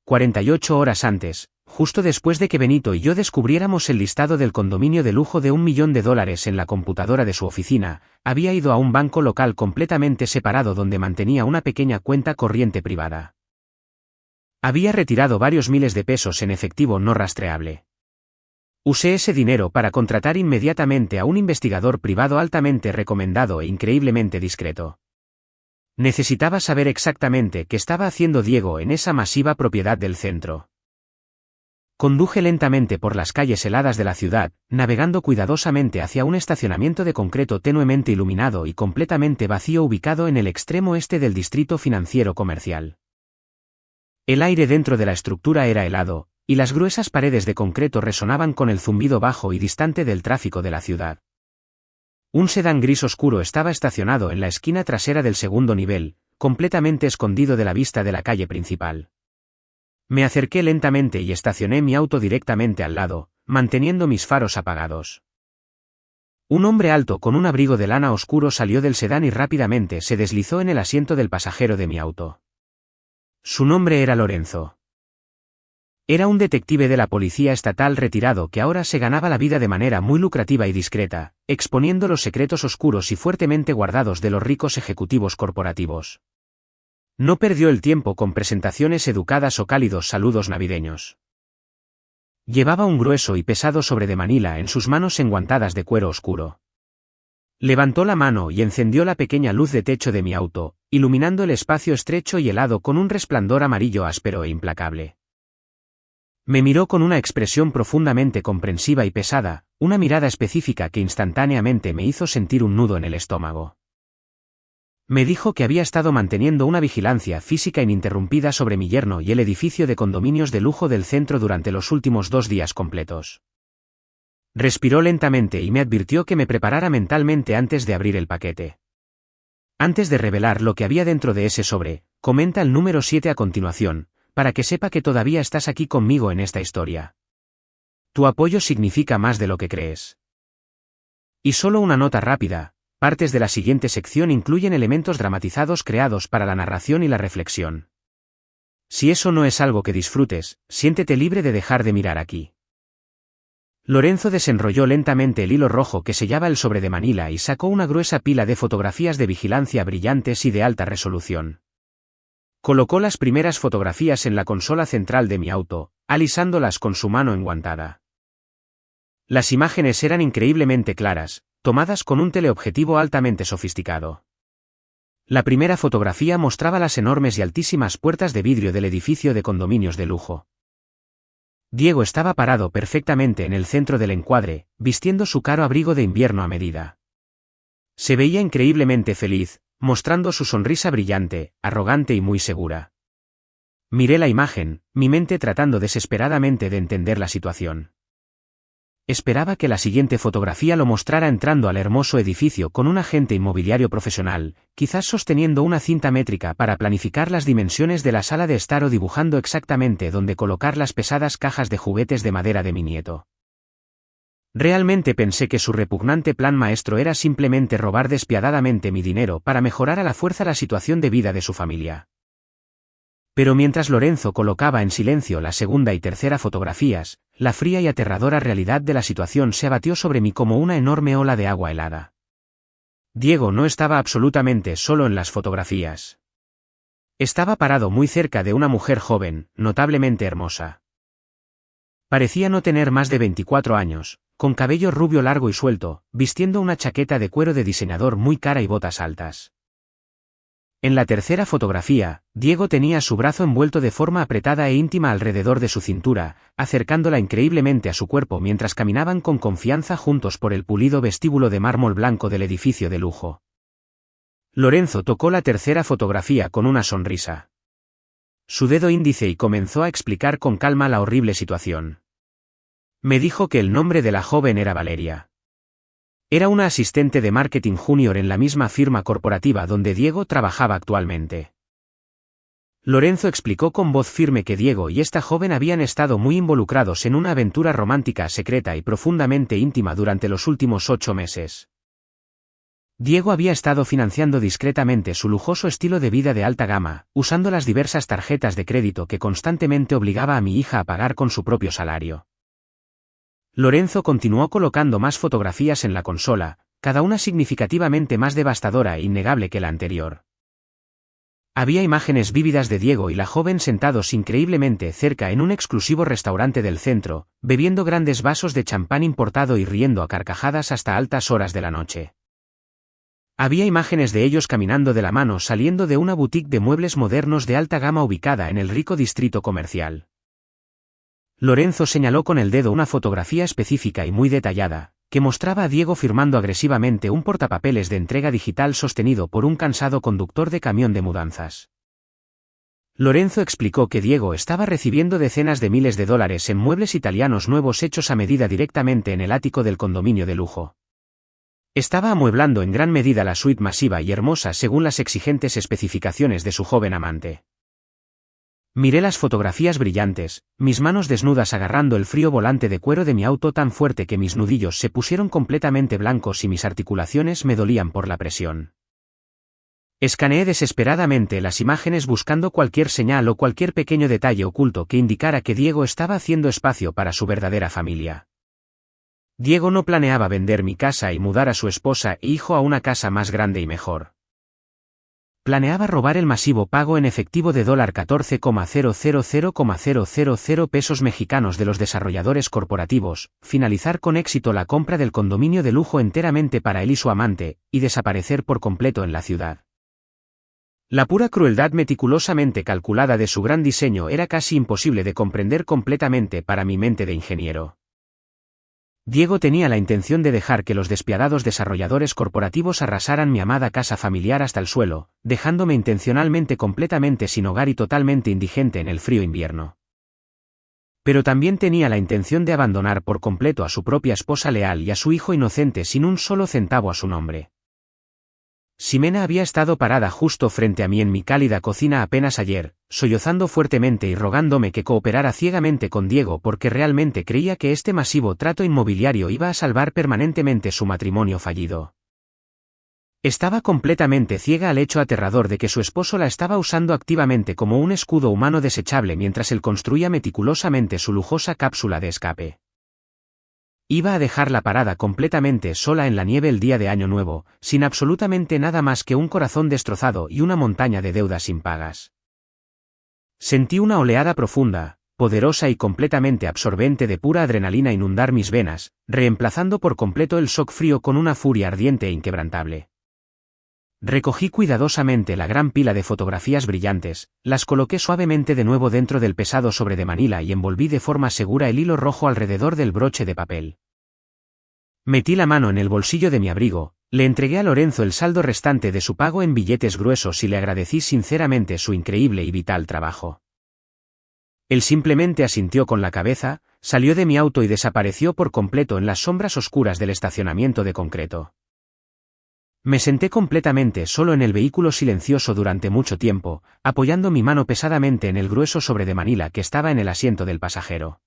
48 horas antes, justo después de que Benito y yo descubriéramos el listado del condominio de lujo de $1 millón en la computadora de su oficina, había ido a un banco local completamente separado donde mantenía una pequeña cuenta corriente privada. Había retirado varios miles de pesos en efectivo no rastreable. Usé ese dinero para contratar inmediatamente a un investigador privado altamente recomendado e increíblemente discreto. Necesitaba saber exactamente qué estaba haciendo Diego en esa masiva propiedad del centro. Conduje lentamente por las calles heladas de la ciudad, navegando cuidadosamente hacia un estacionamiento de concreto tenuemente iluminado y completamente vacío ubicado en el extremo este del distrito financiero comercial. El aire dentro de la estructura era helado, y las gruesas paredes de concreto resonaban con el zumbido bajo y distante del tráfico de la ciudad. Un sedán gris oscuro estaba estacionado en la esquina trasera del segundo nivel, completamente escondido de la vista de la calle principal. Me acerqué lentamente y estacioné mi auto directamente al lado, manteniendo mis faros apagados. Un hombre alto con un abrigo de lana oscuro salió del sedán y rápidamente se deslizó en el asiento del pasajero de mi auto. Su nombre era Lorenzo. Era un detective de la policía estatal retirado que ahora se ganaba la vida de manera muy lucrativa y discreta, exponiendo los secretos oscuros y fuertemente guardados de los ricos ejecutivos corporativos. No perdió el tiempo con presentaciones educadas o cálidos saludos navideños. Llevaba un grueso y pesado sobre de Manila en sus manos enguantadas de cuero oscuro. Levantó la mano y encendió la pequeña luz de techo de mi auto, iluminando el espacio estrecho y helado con un resplandor amarillo áspero e implacable. Me miró con una expresión profundamente comprensiva y pesada, una mirada específica que instantáneamente me hizo sentir un nudo en el estómago. Me dijo que había estado manteniendo una vigilancia física ininterrumpida sobre mi yerno y el edificio de condominios de lujo del centro durante los últimos 2 días completos. Respiró lentamente y me advirtió que me preparara mentalmente antes de abrir el paquete. Antes de revelar lo que había dentro de ese sobre, comenta el número 7 a continuación, para que sepa que todavía estás aquí conmigo en esta historia. Tu apoyo significa más de lo que crees. Y solo una nota rápida, partes de la siguiente sección incluyen elementos dramatizados creados para la narración y la reflexión. Si eso no es algo que disfrutes, siéntete libre de dejar de mirar aquí. Lorenzo desenrolló lentamente el hilo rojo que sellaba el sobre de Manila y sacó una gruesa pila de fotografías de vigilancia brillantes y de alta resolución. Colocó las primeras fotografías en la consola central de mi auto, alisándolas con su mano enguantada. Las imágenes eran increíblemente claras, tomadas con un teleobjetivo altamente sofisticado. La primera fotografía mostraba las enormes y altísimas puertas de vidrio del edificio de condominios de lujo. Diego estaba parado perfectamente en el centro del encuadre, vistiendo su caro abrigo de invierno a medida. Se veía increíblemente feliz, mostrando su sonrisa brillante, arrogante y muy segura. Miré la imagen, mi mente tratando desesperadamente de entender la situación. Esperaba que la siguiente fotografía lo mostrara entrando al hermoso edificio con un agente inmobiliario profesional, quizás sosteniendo una cinta métrica para planificar las dimensiones de la sala de estar o dibujando exactamente dónde colocar las pesadas cajas de juguetes de madera de mi nieto. Realmente pensé que su repugnante plan maestro era simplemente robar despiadadamente mi dinero para mejorar a la fuerza la situación de vida de su familia. Pero mientras Lorenzo colocaba en silencio la segunda y tercera fotografías, la fría y aterradora realidad de la situación se abatió sobre mí como una enorme ola de agua helada. Diego no estaba absolutamente solo en las fotografías. Estaba parado muy cerca de una mujer joven, notablemente hermosa. Parecía no tener más de 24 años, con cabello rubio largo y suelto, vistiendo una chaqueta de cuero de diseñador muy cara y botas altas. En la tercera fotografía, Diego tenía su brazo envuelto de forma apretada e íntima alrededor de su cintura, acercándola increíblemente a su cuerpo mientras caminaban con confianza juntos por el pulido vestíbulo de mármol blanco del edificio de lujo. Lorenzo tocó la tercera fotografía con una sonrisa. Su dedo índice y comenzó a explicar con calma la horrible situación. Me dijo que el nombre de la joven era Valeria. Era una asistente de marketing junior en la misma firma corporativa donde Diego trabajaba actualmente. Lorenzo explicó con voz firme que Diego y esta joven habían estado muy involucrados en una aventura romántica secreta y profundamente íntima durante los últimos 8 meses. Diego había estado financiando discretamente su lujoso estilo de vida de alta gama, usando las diversas tarjetas de crédito que constantemente obligaba a mi hija a pagar con su propio salario. Lorenzo continuó colocando más fotografías en la consola, cada una significativamente más devastadora e innegable que la anterior. Había imágenes vívidas de Diego y la joven sentados increíblemente cerca en un exclusivo restaurante del centro, bebiendo grandes vasos de champán importado y riendo a carcajadas hasta altas horas de la noche. Había imágenes de ellos caminando de la mano saliendo de una boutique de muebles modernos de alta gama ubicada en el rico distrito comercial. Lorenzo señaló con el dedo una fotografía específica y muy detallada, que mostraba a Diego firmando agresivamente un portapapeles de entrega digital sostenido por un cansado conductor de camión de mudanzas. Lorenzo explicó que Diego estaba recibiendo decenas de miles de dólares en muebles italianos nuevos hechos a medida directamente en el ático del condominio de lujo. Estaba amueblando en gran medida la suite masiva y hermosa según las exigentes especificaciones de su joven amante. Miré las fotografías brillantes, mis manos desnudas agarrando el frío volante de cuero de mi auto tan fuerte que mis nudillos se pusieron completamente blancos y mis articulaciones me dolían por la presión. Escaneé desesperadamente las imágenes buscando cualquier señal o cualquier pequeño detalle oculto que indicara que Diego estaba haciendo espacio para su verdadera familia. Diego no planeaba vender mi casa y mudar a su esposa e hijo a una casa más grande y mejor. Planeaba robar el masivo pago en efectivo de $14,000,000 pesos mexicanos de los desarrolladores corporativos, finalizar con éxito la compra del condominio de lujo enteramente para él y su amante, y desaparecer por completo en la ciudad. La pura crueldad meticulosamente calculada de su gran diseño era casi imposible de comprender completamente para mi mente de ingeniero. Diego tenía la intención de dejar que los despiadados desarrolladores corporativos arrasaran mi amada casa familiar hasta el suelo, dejándome intencionalmente completamente sin hogar y totalmente indigente en el frío invierno. Pero también tenía la intención de abandonar por completo a su propia esposa leal y a su hijo inocente sin un solo centavo a su nombre. Ximena había estado parada justo frente a mí en mi cálida cocina apenas ayer, sollozando fuertemente y rogándome que cooperara ciegamente con Diego porque realmente creía que este masivo trato inmobiliario iba a salvar permanentemente su matrimonio fallido. Estaba completamente ciega al hecho aterrador de que su esposo la estaba usando activamente como un escudo humano desechable mientras él construía meticulosamente su lujosa cápsula de escape. Iba a dejarla parada completamente sola en la nieve el día de Año Nuevo, sin absolutamente nada más que un corazón destrozado y una montaña de deudas impagas. Sentí una oleada profunda, poderosa y completamente absorbente de pura adrenalina inundar mis venas, reemplazando por completo el shock frío con una furia ardiente e inquebrantable. Recogí cuidadosamente la gran pila de fotografías brillantes, las coloqué suavemente de nuevo dentro del pesado sobre de Manila y envolví de forma segura el hilo rojo alrededor del broche de papel. Metí la mano en el bolsillo de mi abrigo, le entregué a Lorenzo el saldo restante de su pago en billetes gruesos y le agradecí sinceramente su increíble y vital trabajo. Él simplemente asintió con la cabeza, salió de mi auto y desapareció por completo en las sombras oscuras del estacionamiento de concreto. Me senté completamente solo en el vehículo silencioso durante mucho tiempo, apoyando mi mano pesadamente en el grueso sobre de Manila que estaba en el asiento del pasajero.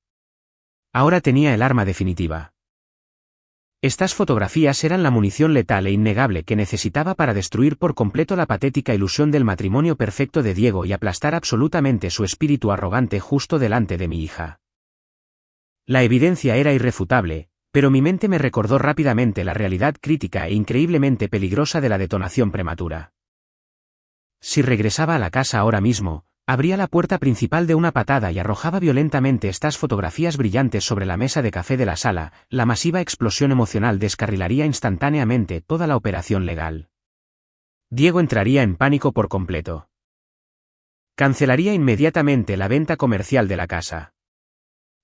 Ahora tenía el arma definitiva. Estas fotografías eran la munición letal e innegable que necesitaba para destruir por completo la patética ilusión del matrimonio perfecto de Diego y aplastar absolutamente su espíritu arrogante justo delante de mi hija. La evidencia era irrefutable, pero mi mente me recordó rápidamente la realidad crítica e increíblemente peligrosa de la detonación prematura. Si regresaba a la casa ahora mismo, abría la puerta principal de una patada y arrojaba violentamente estas fotografías brillantes sobre la mesa de café de la sala, la masiva explosión emocional descarrilaría instantáneamente toda la operación legal. Diego entraría en pánico por completo. Cancelaría inmediatamente la venta comercial de la casa.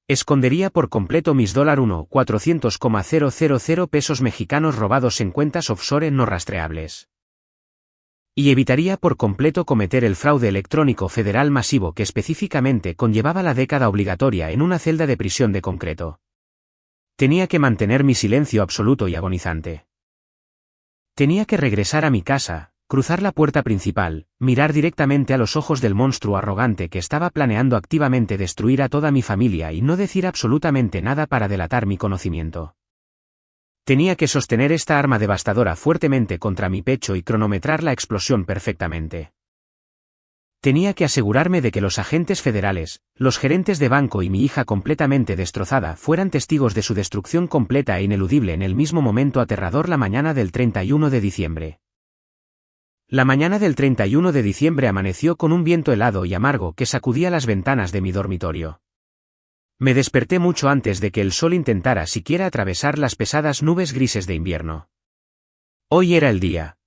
Escondería por completo mis $400,000 pesos mexicanos robados en cuentas offshore no rastreables. Y evitaría por completo cometer el fraude electrónico federal masivo que específicamente conllevaba la década obligatoria en una celda de prisión de concreto. Tenía que mantener mi silencio absoluto y agonizante. Tenía que regresar a mi casa, cruzar la puerta principal, mirar directamente a los ojos del monstruo arrogante que estaba planeando activamente destruir a toda mi familia y no decir absolutamente nada para delatar mi conocimiento. Tenía que sostener esta arma devastadora fuertemente contra mi pecho y cronometrar la explosión perfectamente. Tenía que asegurarme de que los agentes federales, los gerentes de banco y mi hija completamente destrozada fueran testigos de su destrucción completa e ineludible en el mismo momento aterrador la mañana del 31 de diciembre. La mañana del 31 de diciembre amaneció con un viento helado y amargo que sacudía las ventanas de mi dormitorio. Me desperté mucho antes de que el sol intentara siquiera atravesar las pesadas nubes grises de invierno. Hoy era el día.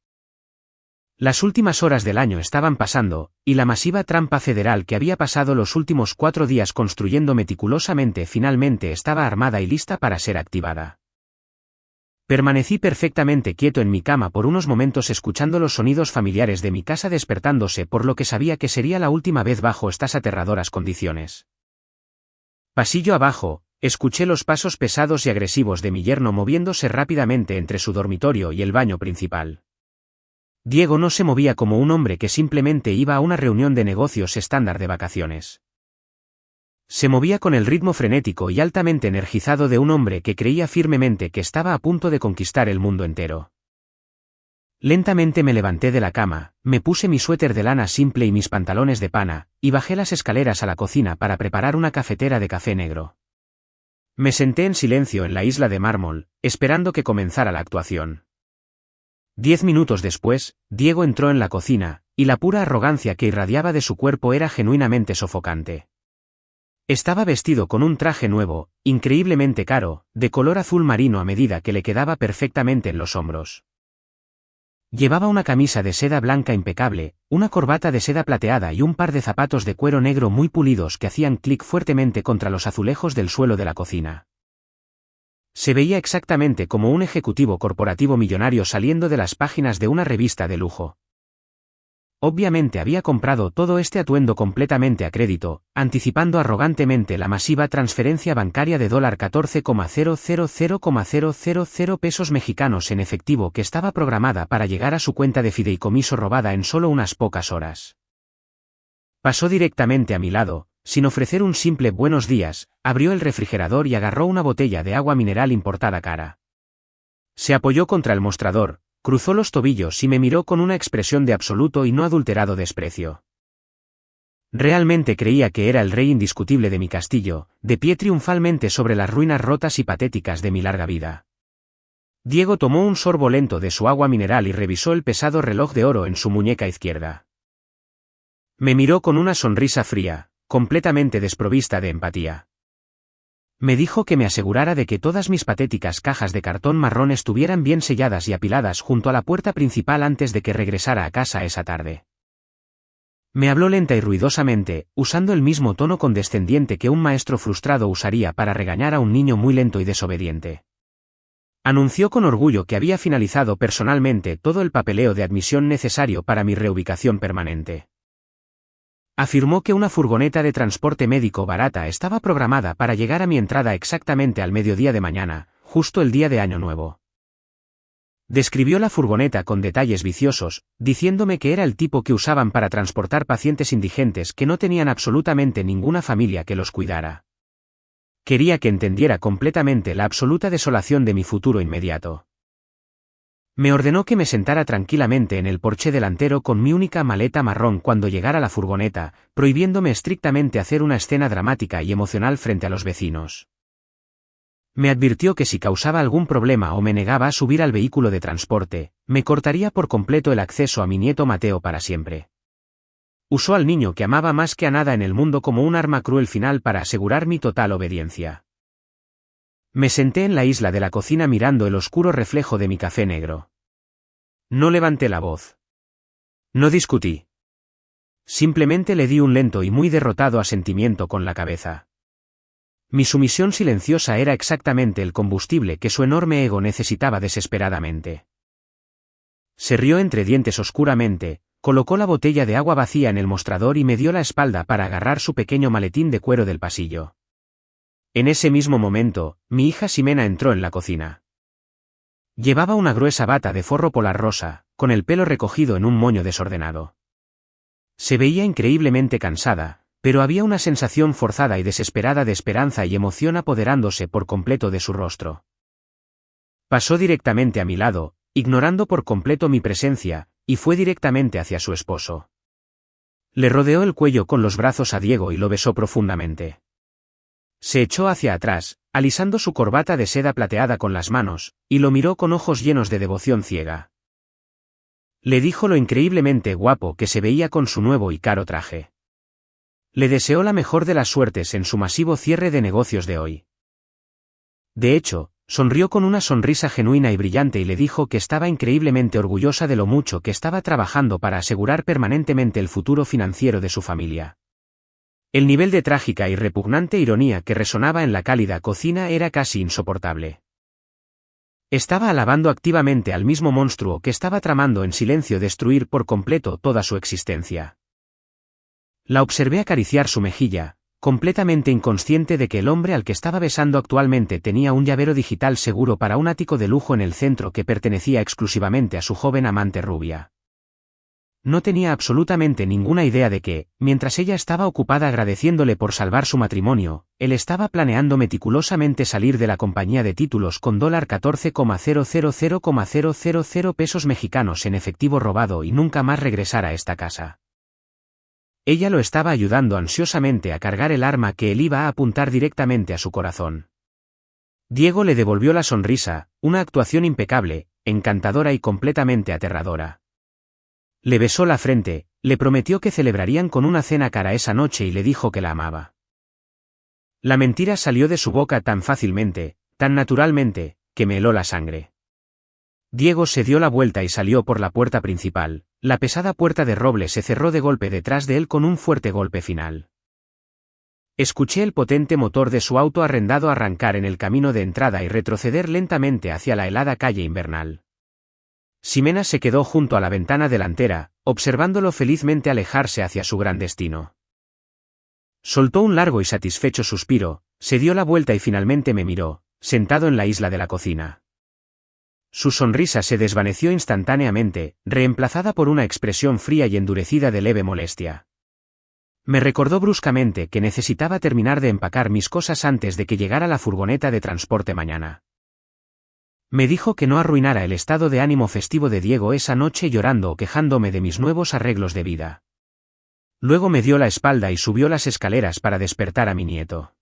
Las últimas horas del año estaban pasando, y la masiva trampa federal que había pasado los últimos 4 días construyendo meticulosamente finalmente estaba armada y lista para ser activada. Permanecí perfectamente quieto en mi cama por unos momentos escuchando los sonidos familiares de mi casa despertándose por lo que sabía que sería la última vez bajo estas aterradoras condiciones. Pasillo abajo, escuché los pasos pesados y agresivos de mi yerno moviéndose rápidamente entre su dormitorio y el baño principal. Diego no se movía como un hombre que simplemente iba a una reunión de negocios estándar de vacaciones. Se movía con el ritmo frenético y altamente energizado de un hombre que creía firmemente que estaba a punto de conquistar el mundo entero. Lentamente me levanté de la cama, me puse mi suéter de lana simple y mis pantalones de pana, y bajé las escaleras a la cocina para preparar una cafetera de café negro. Me senté en silencio en la isla de mármol, esperando que comenzara la actuación. 10 minutos después, Diego entró en la cocina, y la pura arrogancia que irradiaba de su cuerpo era genuinamente sofocante. Estaba vestido con un traje nuevo, increíblemente caro, de color azul marino a medida que le quedaba perfectamente en los hombros. Llevaba una camisa de seda blanca impecable, una corbata de seda plateada y un par de zapatos de cuero negro muy pulidos que hacían clic fuertemente contra los azulejos del suelo de la cocina. Se veía exactamente como un ejecutivo corporativo millonario saliendo de las páginas de una revista de lujo. Obviamente había comprado todo este atuendo completamente a crédito, anticipando arrogantemente la masiva transferencia bancaria de $14,000,000 pesos mexicanos en efectivo que estaba programada para llegar a su cuenta de fideicomiso robada en solo unas pocas horas. Pasó directamente a mi lado, sin ofrecer un simple buenos días, abrió el refrigerador y agarró una botella de agua mineral importada cara. Se apoyó contra el mostrador, cruzó los tobillos y me miró con una expresión de absoluto y no adulterado desprecio. Realmente creía que era el rey indiscutible de mi castillo, de pie triunfalmente sobre las ruinas rotas y patéticas de mi larga vida. Diego tomó un sorbo lento de su agua mineral y revisó el pesado reloj de oro en su muñeca izquierda. Me miró con una sonrisa fría, completamente desprovista de empatía. Me dijo que me asegurara de que todas mis patéticas cajas de cartón marrón estuvieran bien selladas y apiladas junto a la puerta principal antes de que regresara a casa esa tarde. Me habló lenta y ruidosamente, usando el mismo tono condescendiente que un maestro frustrado usaría para regañar a un niño muy lento y desobediente. Anunció con orgullo que había finalizado personalmente todo el papeleo de admisión necesario para mi reubicación permanente. Afirmó que una furgoneta de transporte médico barata estaba programada para llegar a mi entrada exactamente al mediodía de mañana, justo el día de Año Nuevo. Describió la furgoneta con detalles viciosos, diciéndome que era el tipo que usaban para transportar pacientes indigentes que no tenían absolutamente ninguna familia que los cuidara. Quería que entendiera completamente la absoluta desolación de mi futuro inmediato. Me ordenó que me sentara tranquilamente en el porche delantero con mi única maleta marrón cuando llegara la furgoneta, prohibiéndome estrictamente hacer una escena dramática y emocional frente a los vecinos. Me advirtió que si causaba algún problema o me negaba a subir al vehículo de transporte, me cortaría por completo el acceso a mi nieto Mateo para siempre. Usó al niño que amaba más que a nada en el mundo como un arma cruel final para asegurar mi total obediencia. Me senté en la isla de la cocina mirando el oscuro reflejo de mi café negro. No levanté la voz. No discutí. Simplemente le di un lento y muy derrotado asentimiento con la cabeza. Mi sumisión silenciosa era exactamente el combustible que su enorme ego necesitaba desesperadamente. Se rió entre dientes oscuramente, colocó la botella de agua vacía en el mostrador y me dio la espalda para agarrar su pequeño maletín de cuero del pasillo. En ese mismo momento, mi hija Ximena entró en la cocina. Llevaba una gruesa bata de forro polar rosa, con el pelo recogido en un moño desordenado. Se veía increíblemente cansada, pero había una sensación forzada y desesperada de esperanza y emoción apoderándose por completo de su rostro. Pasó directamente a mi lado, ignorando por completo mi presencia, y fue directamente hacia su esposo. Le rodeó el cuello con los brazos a Diego y lo besó profundamente. Se echó hacia atrás, alisando su corbata de seda plateada con las manos, y lo miró con ojos llenos de devoción ciega. Le dijo lo increíblemente guapo que se veía con su nuevo y caro traje. Le deseó la mejor de las suertes en su masivo cierre de negocios de hoy. De hecho, sonrió con una sonrisa genuina y brillante y le dijo que estaba increíblemente orgullosa de lo mucho que estaba trabajando para asegurar permanentemente el futuro financiero de su familia. El nivel de trágica y repugnante ironía que resonaba en la cálida cocina era casi insoportable. Estaba alabando activamente al mismo monstruo que estaba tramando en silencio destruir por completo toda su existencia. La observé acariciar su mejilla, completamente inconsciente de que el hombre al que estaba besando actualmente tenía un llavero digital seguro para un ático de lujo en el centro que pertenecía exclusivamente a su joven amante rubia. No tenía absolutamente ninguna idea de que, mientras ella estaba ocupada agradeciéndole por salvar su matrimonio, él estaba planeando meticulosamente salir de la compañía de títulos con $14,000,000 pesos mexicanos en efectivo robado y nunca más regresar a esta casa. Ella lo estaba ayudando ansiosamente a cargar el arma que él iba a apuntar directamente a su corazón. Diego le devolvió la sonrisa, una actuación impecable, encantadora y completamente aterradora. Le besó la frente, le prometió que celebrarían con una cena cara esa noche y le dijo que la amaba. La mentira salió de su boca tan fácilmente, tan naturalmente, que me heló la sangre. Diego se dio la vuelta y salió por la puerta principal. La pesada puerta de roble se cerró de golpe detrás de él con un fuerte golpe final. Escuché el potente motor de su auto arrendado arrancar en el camino de entrada y retroceder lentamente hacia la helada calle invernal. Ximena se quedó junto a la ventana delantera, observándolo felizmente alejarse hacia su gran destino. Soltó un largo y satisfecho suspiro, se dio la vuelta y finalmente me miró, sentado en la isla de la cocina. Su sonrisa se desvaneció instantáneamente, reemplazada por una expresión fría y endurecida de leve molestia. Me recordó bruscamente que necesitaba terminar de empacar mis cosas antes de que llegara la furgoneta de transporte mañana. Me dijo que no arruinara el estado de ánimo festivo de Diego esa noche llorando o quejándome de mis nuevos arreglos de vida. Luego me dio la espalda y subió las escaleras para despertar a mi nieto.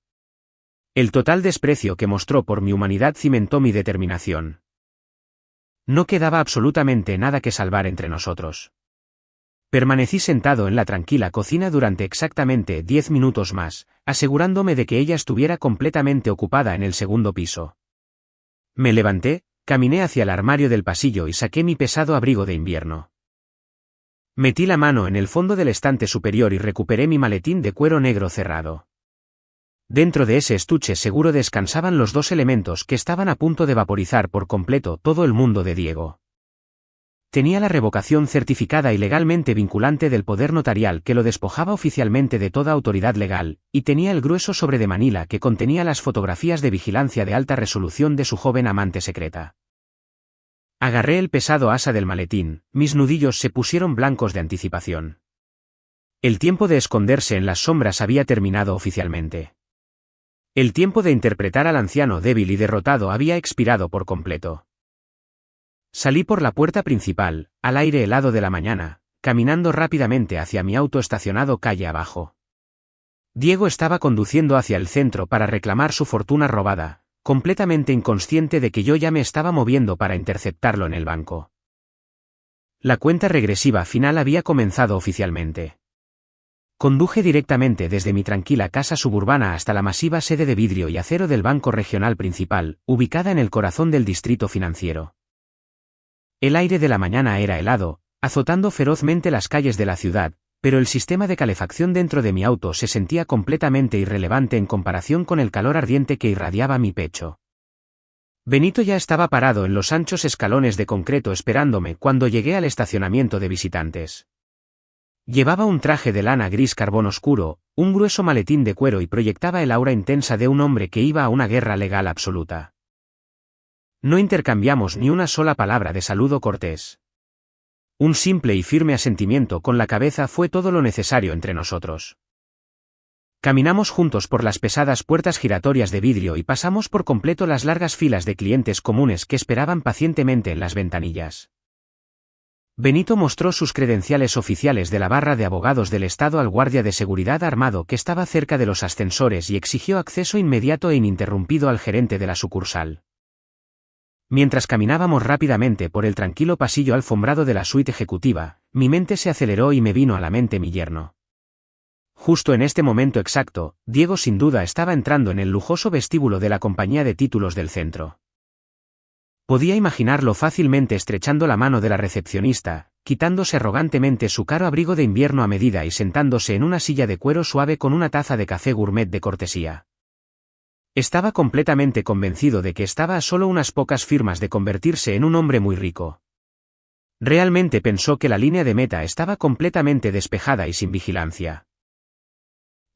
El total desprecio que mostró por mi humanidad cimentó mi determinación. No quedaba absolutamente nada que salvar entre nosotros. Permanecí sentado en la tranquila cocina durante exactamente 10 minutos más, asegurándome de que ella estuviera completamente ocupada en el segundo piso. Me levanté, caminé hacia el armario del pasillo y saqué mi pesado abrigo de invierno. Metí la mano en el fondo del estante superior y recuperé mi maletín de cuero negro cerrado. Dentro de ese estuche seguro descansaban los dos elementos que estaban a punto de vaporizar por completo todo el mundo de Diego. Tenía la revocación certificada y legalmente vinculante del poder notarial que lo despojaba oficialmente de toda autoridad legal, y tenía el grueso sobre de Manila que contenía las fotografías de vigilancia de alta resolución de su joven amante secreta. Agarré el pesado asa del maletín, mis nudillos se pusieron blancos de anticipación. El tiempo de esconderse en las sombras había terminado oficialmente. El tiempo de interpretar al anciano débil y derrotado había expirado por completo. Salí por la puerta principal, al aire helado de la mañana, caminando rápidamente hacia mi auto estacionado calle abajo. Diego estaba conduciendo hacia el centro para reclamar su fortuna robada, completamente inconsciente de que yo ya me estaba moviendo para interceptarlo en el banco. La cuenta regresiva final había comenzado oficialmente. Conduje directamente desde mi tranquila casa suburbana hasta la masiva sede de vidrio y acero del Banco Regional Principal, ubicada en el corazón del distrito financiero. El aire de la mañana era helado, azotando ferozmente las calles de la ciudad, pero el sistema de calefacción dentro de mi auto se sentía completamente irrelevante en comparación con el calor ardiente que irradiaba mi pecho. Benito ya estaba parado en los anchos escalones de concreto esperándome cuando llegué al estacionamiento de visitantes. Llevaba un traje de lana gris carbón oscuro, un grueso maletín de cuero y proyectaba el aura intensa de un hombre que iba a una guerra legal absoluta. No intercambiamos ni una sola palabra de saludo cortés. Un simple y firme asentimiento con la cabeza fue todo lo necesario entre nosotros. Caminamos juntos por las pesadas puertas giratorias de vidrio y pasamos por completo las largas filas de clientes comunes que esperaban pacientemente en las ventanillas. Benito mostró sus credenciales oficiales de la barra de abogados del Estado al guardia de seguridad armado que estaba cerca de los ascensores y exigió acceso inmediato e ininterrumpido al gerente de la sucursal. Mientras caminábamos rápidamente por el tranquilo pasillo alfombrado de la suite ejecutiva, mi mente se aceleró y me vino a la mente mi yerno. Justo en este momento exacto, Diego sin duda estaba entrando en el lujoso vestíbulo de la compañía de títulos del centro. Podía imaginarlo fácilmente estrechando la mano de la recepcionista, quitándose arrogantemente su caro abrigo de invierno a medida y sentándose en una silla de cuero suave con una taza de café gourmet de cortesía. Estaba completamente convencido de que estaba a solo unas pocas firmas de convertirse en un hombre muy rico. Realmente pensó que la línea de meta estaba completamente despejada y sin vigilancia.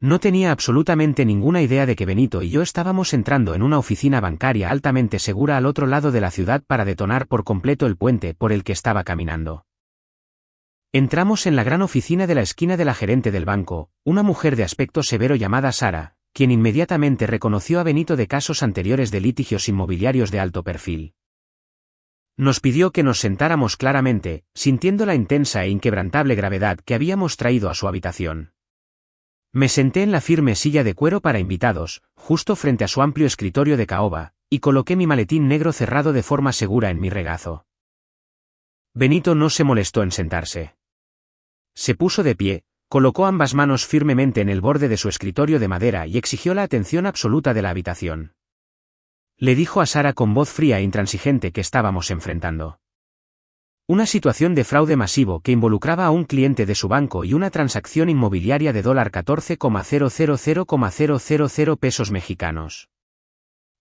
No tenía absolutamente ninguna idea de que Benito y yo estábamos entrando en una oficina bancaria altamente segura al otro lado de la ciudad para detonar por completo el puente por el que estaba caminando. Entramos en la gran oficina de la esquina de la gerente del banco, una mujer de aspecto severo llamada Sara, quien inmediatamente reconoció a Benito de casos anteriores de litigios inmobiliarios de alto perfil. Nos pidió que nos sentáramos claramente, sintiendo la intensa e inquebrantable gravedad que habíamos traído a su habitación. Me senté en la firme silla de cuero para invitados, justo frente a su amplio escritorio de caoba, y coloqué mi maletín negro cerrado de forma segura en mi regazo. Benito no se molestó en sentarse. Se puso de pie, colocó ambas manos firmemente en el borde de su escritorio de madera y exigió la atención absoluta de la habitación. Le dijo a Sara con voz fría e intransigente que estábamos enfrentando una situación de fraude masivo que involucraba a un cliente de su banco y una transacción inmobiliaria de $14,000,000 pesos mexicanos.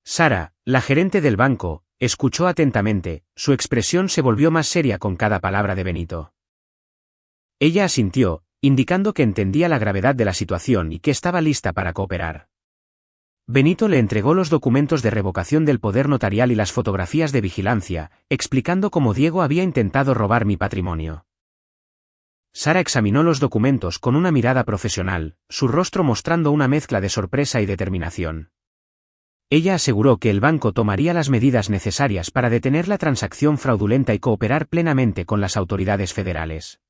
Sara, la gerente del banco, escuchó atentamente, su expresión se volvió más seria con cada palabra de Benito. Ella asintió, indicando que entendía la gravedad de la situación y que estaba lista para cooperar. Benito le entregó los documentos de revocación del poder notarial y las fotografías de vigilancia, explicando cómo Diego había intentado robar mi patrimonio. Sara examinó los documentos con una mirada profesional, su rostro mostrando una mezcla de sorpresa y determinación. Ella aseguró que el banco tomaría las medidas necesarias para detener la transacción fraudulenta y cooperar plenamente con las autoridades federales.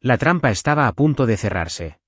La trampa estaba a punto de cerrarse.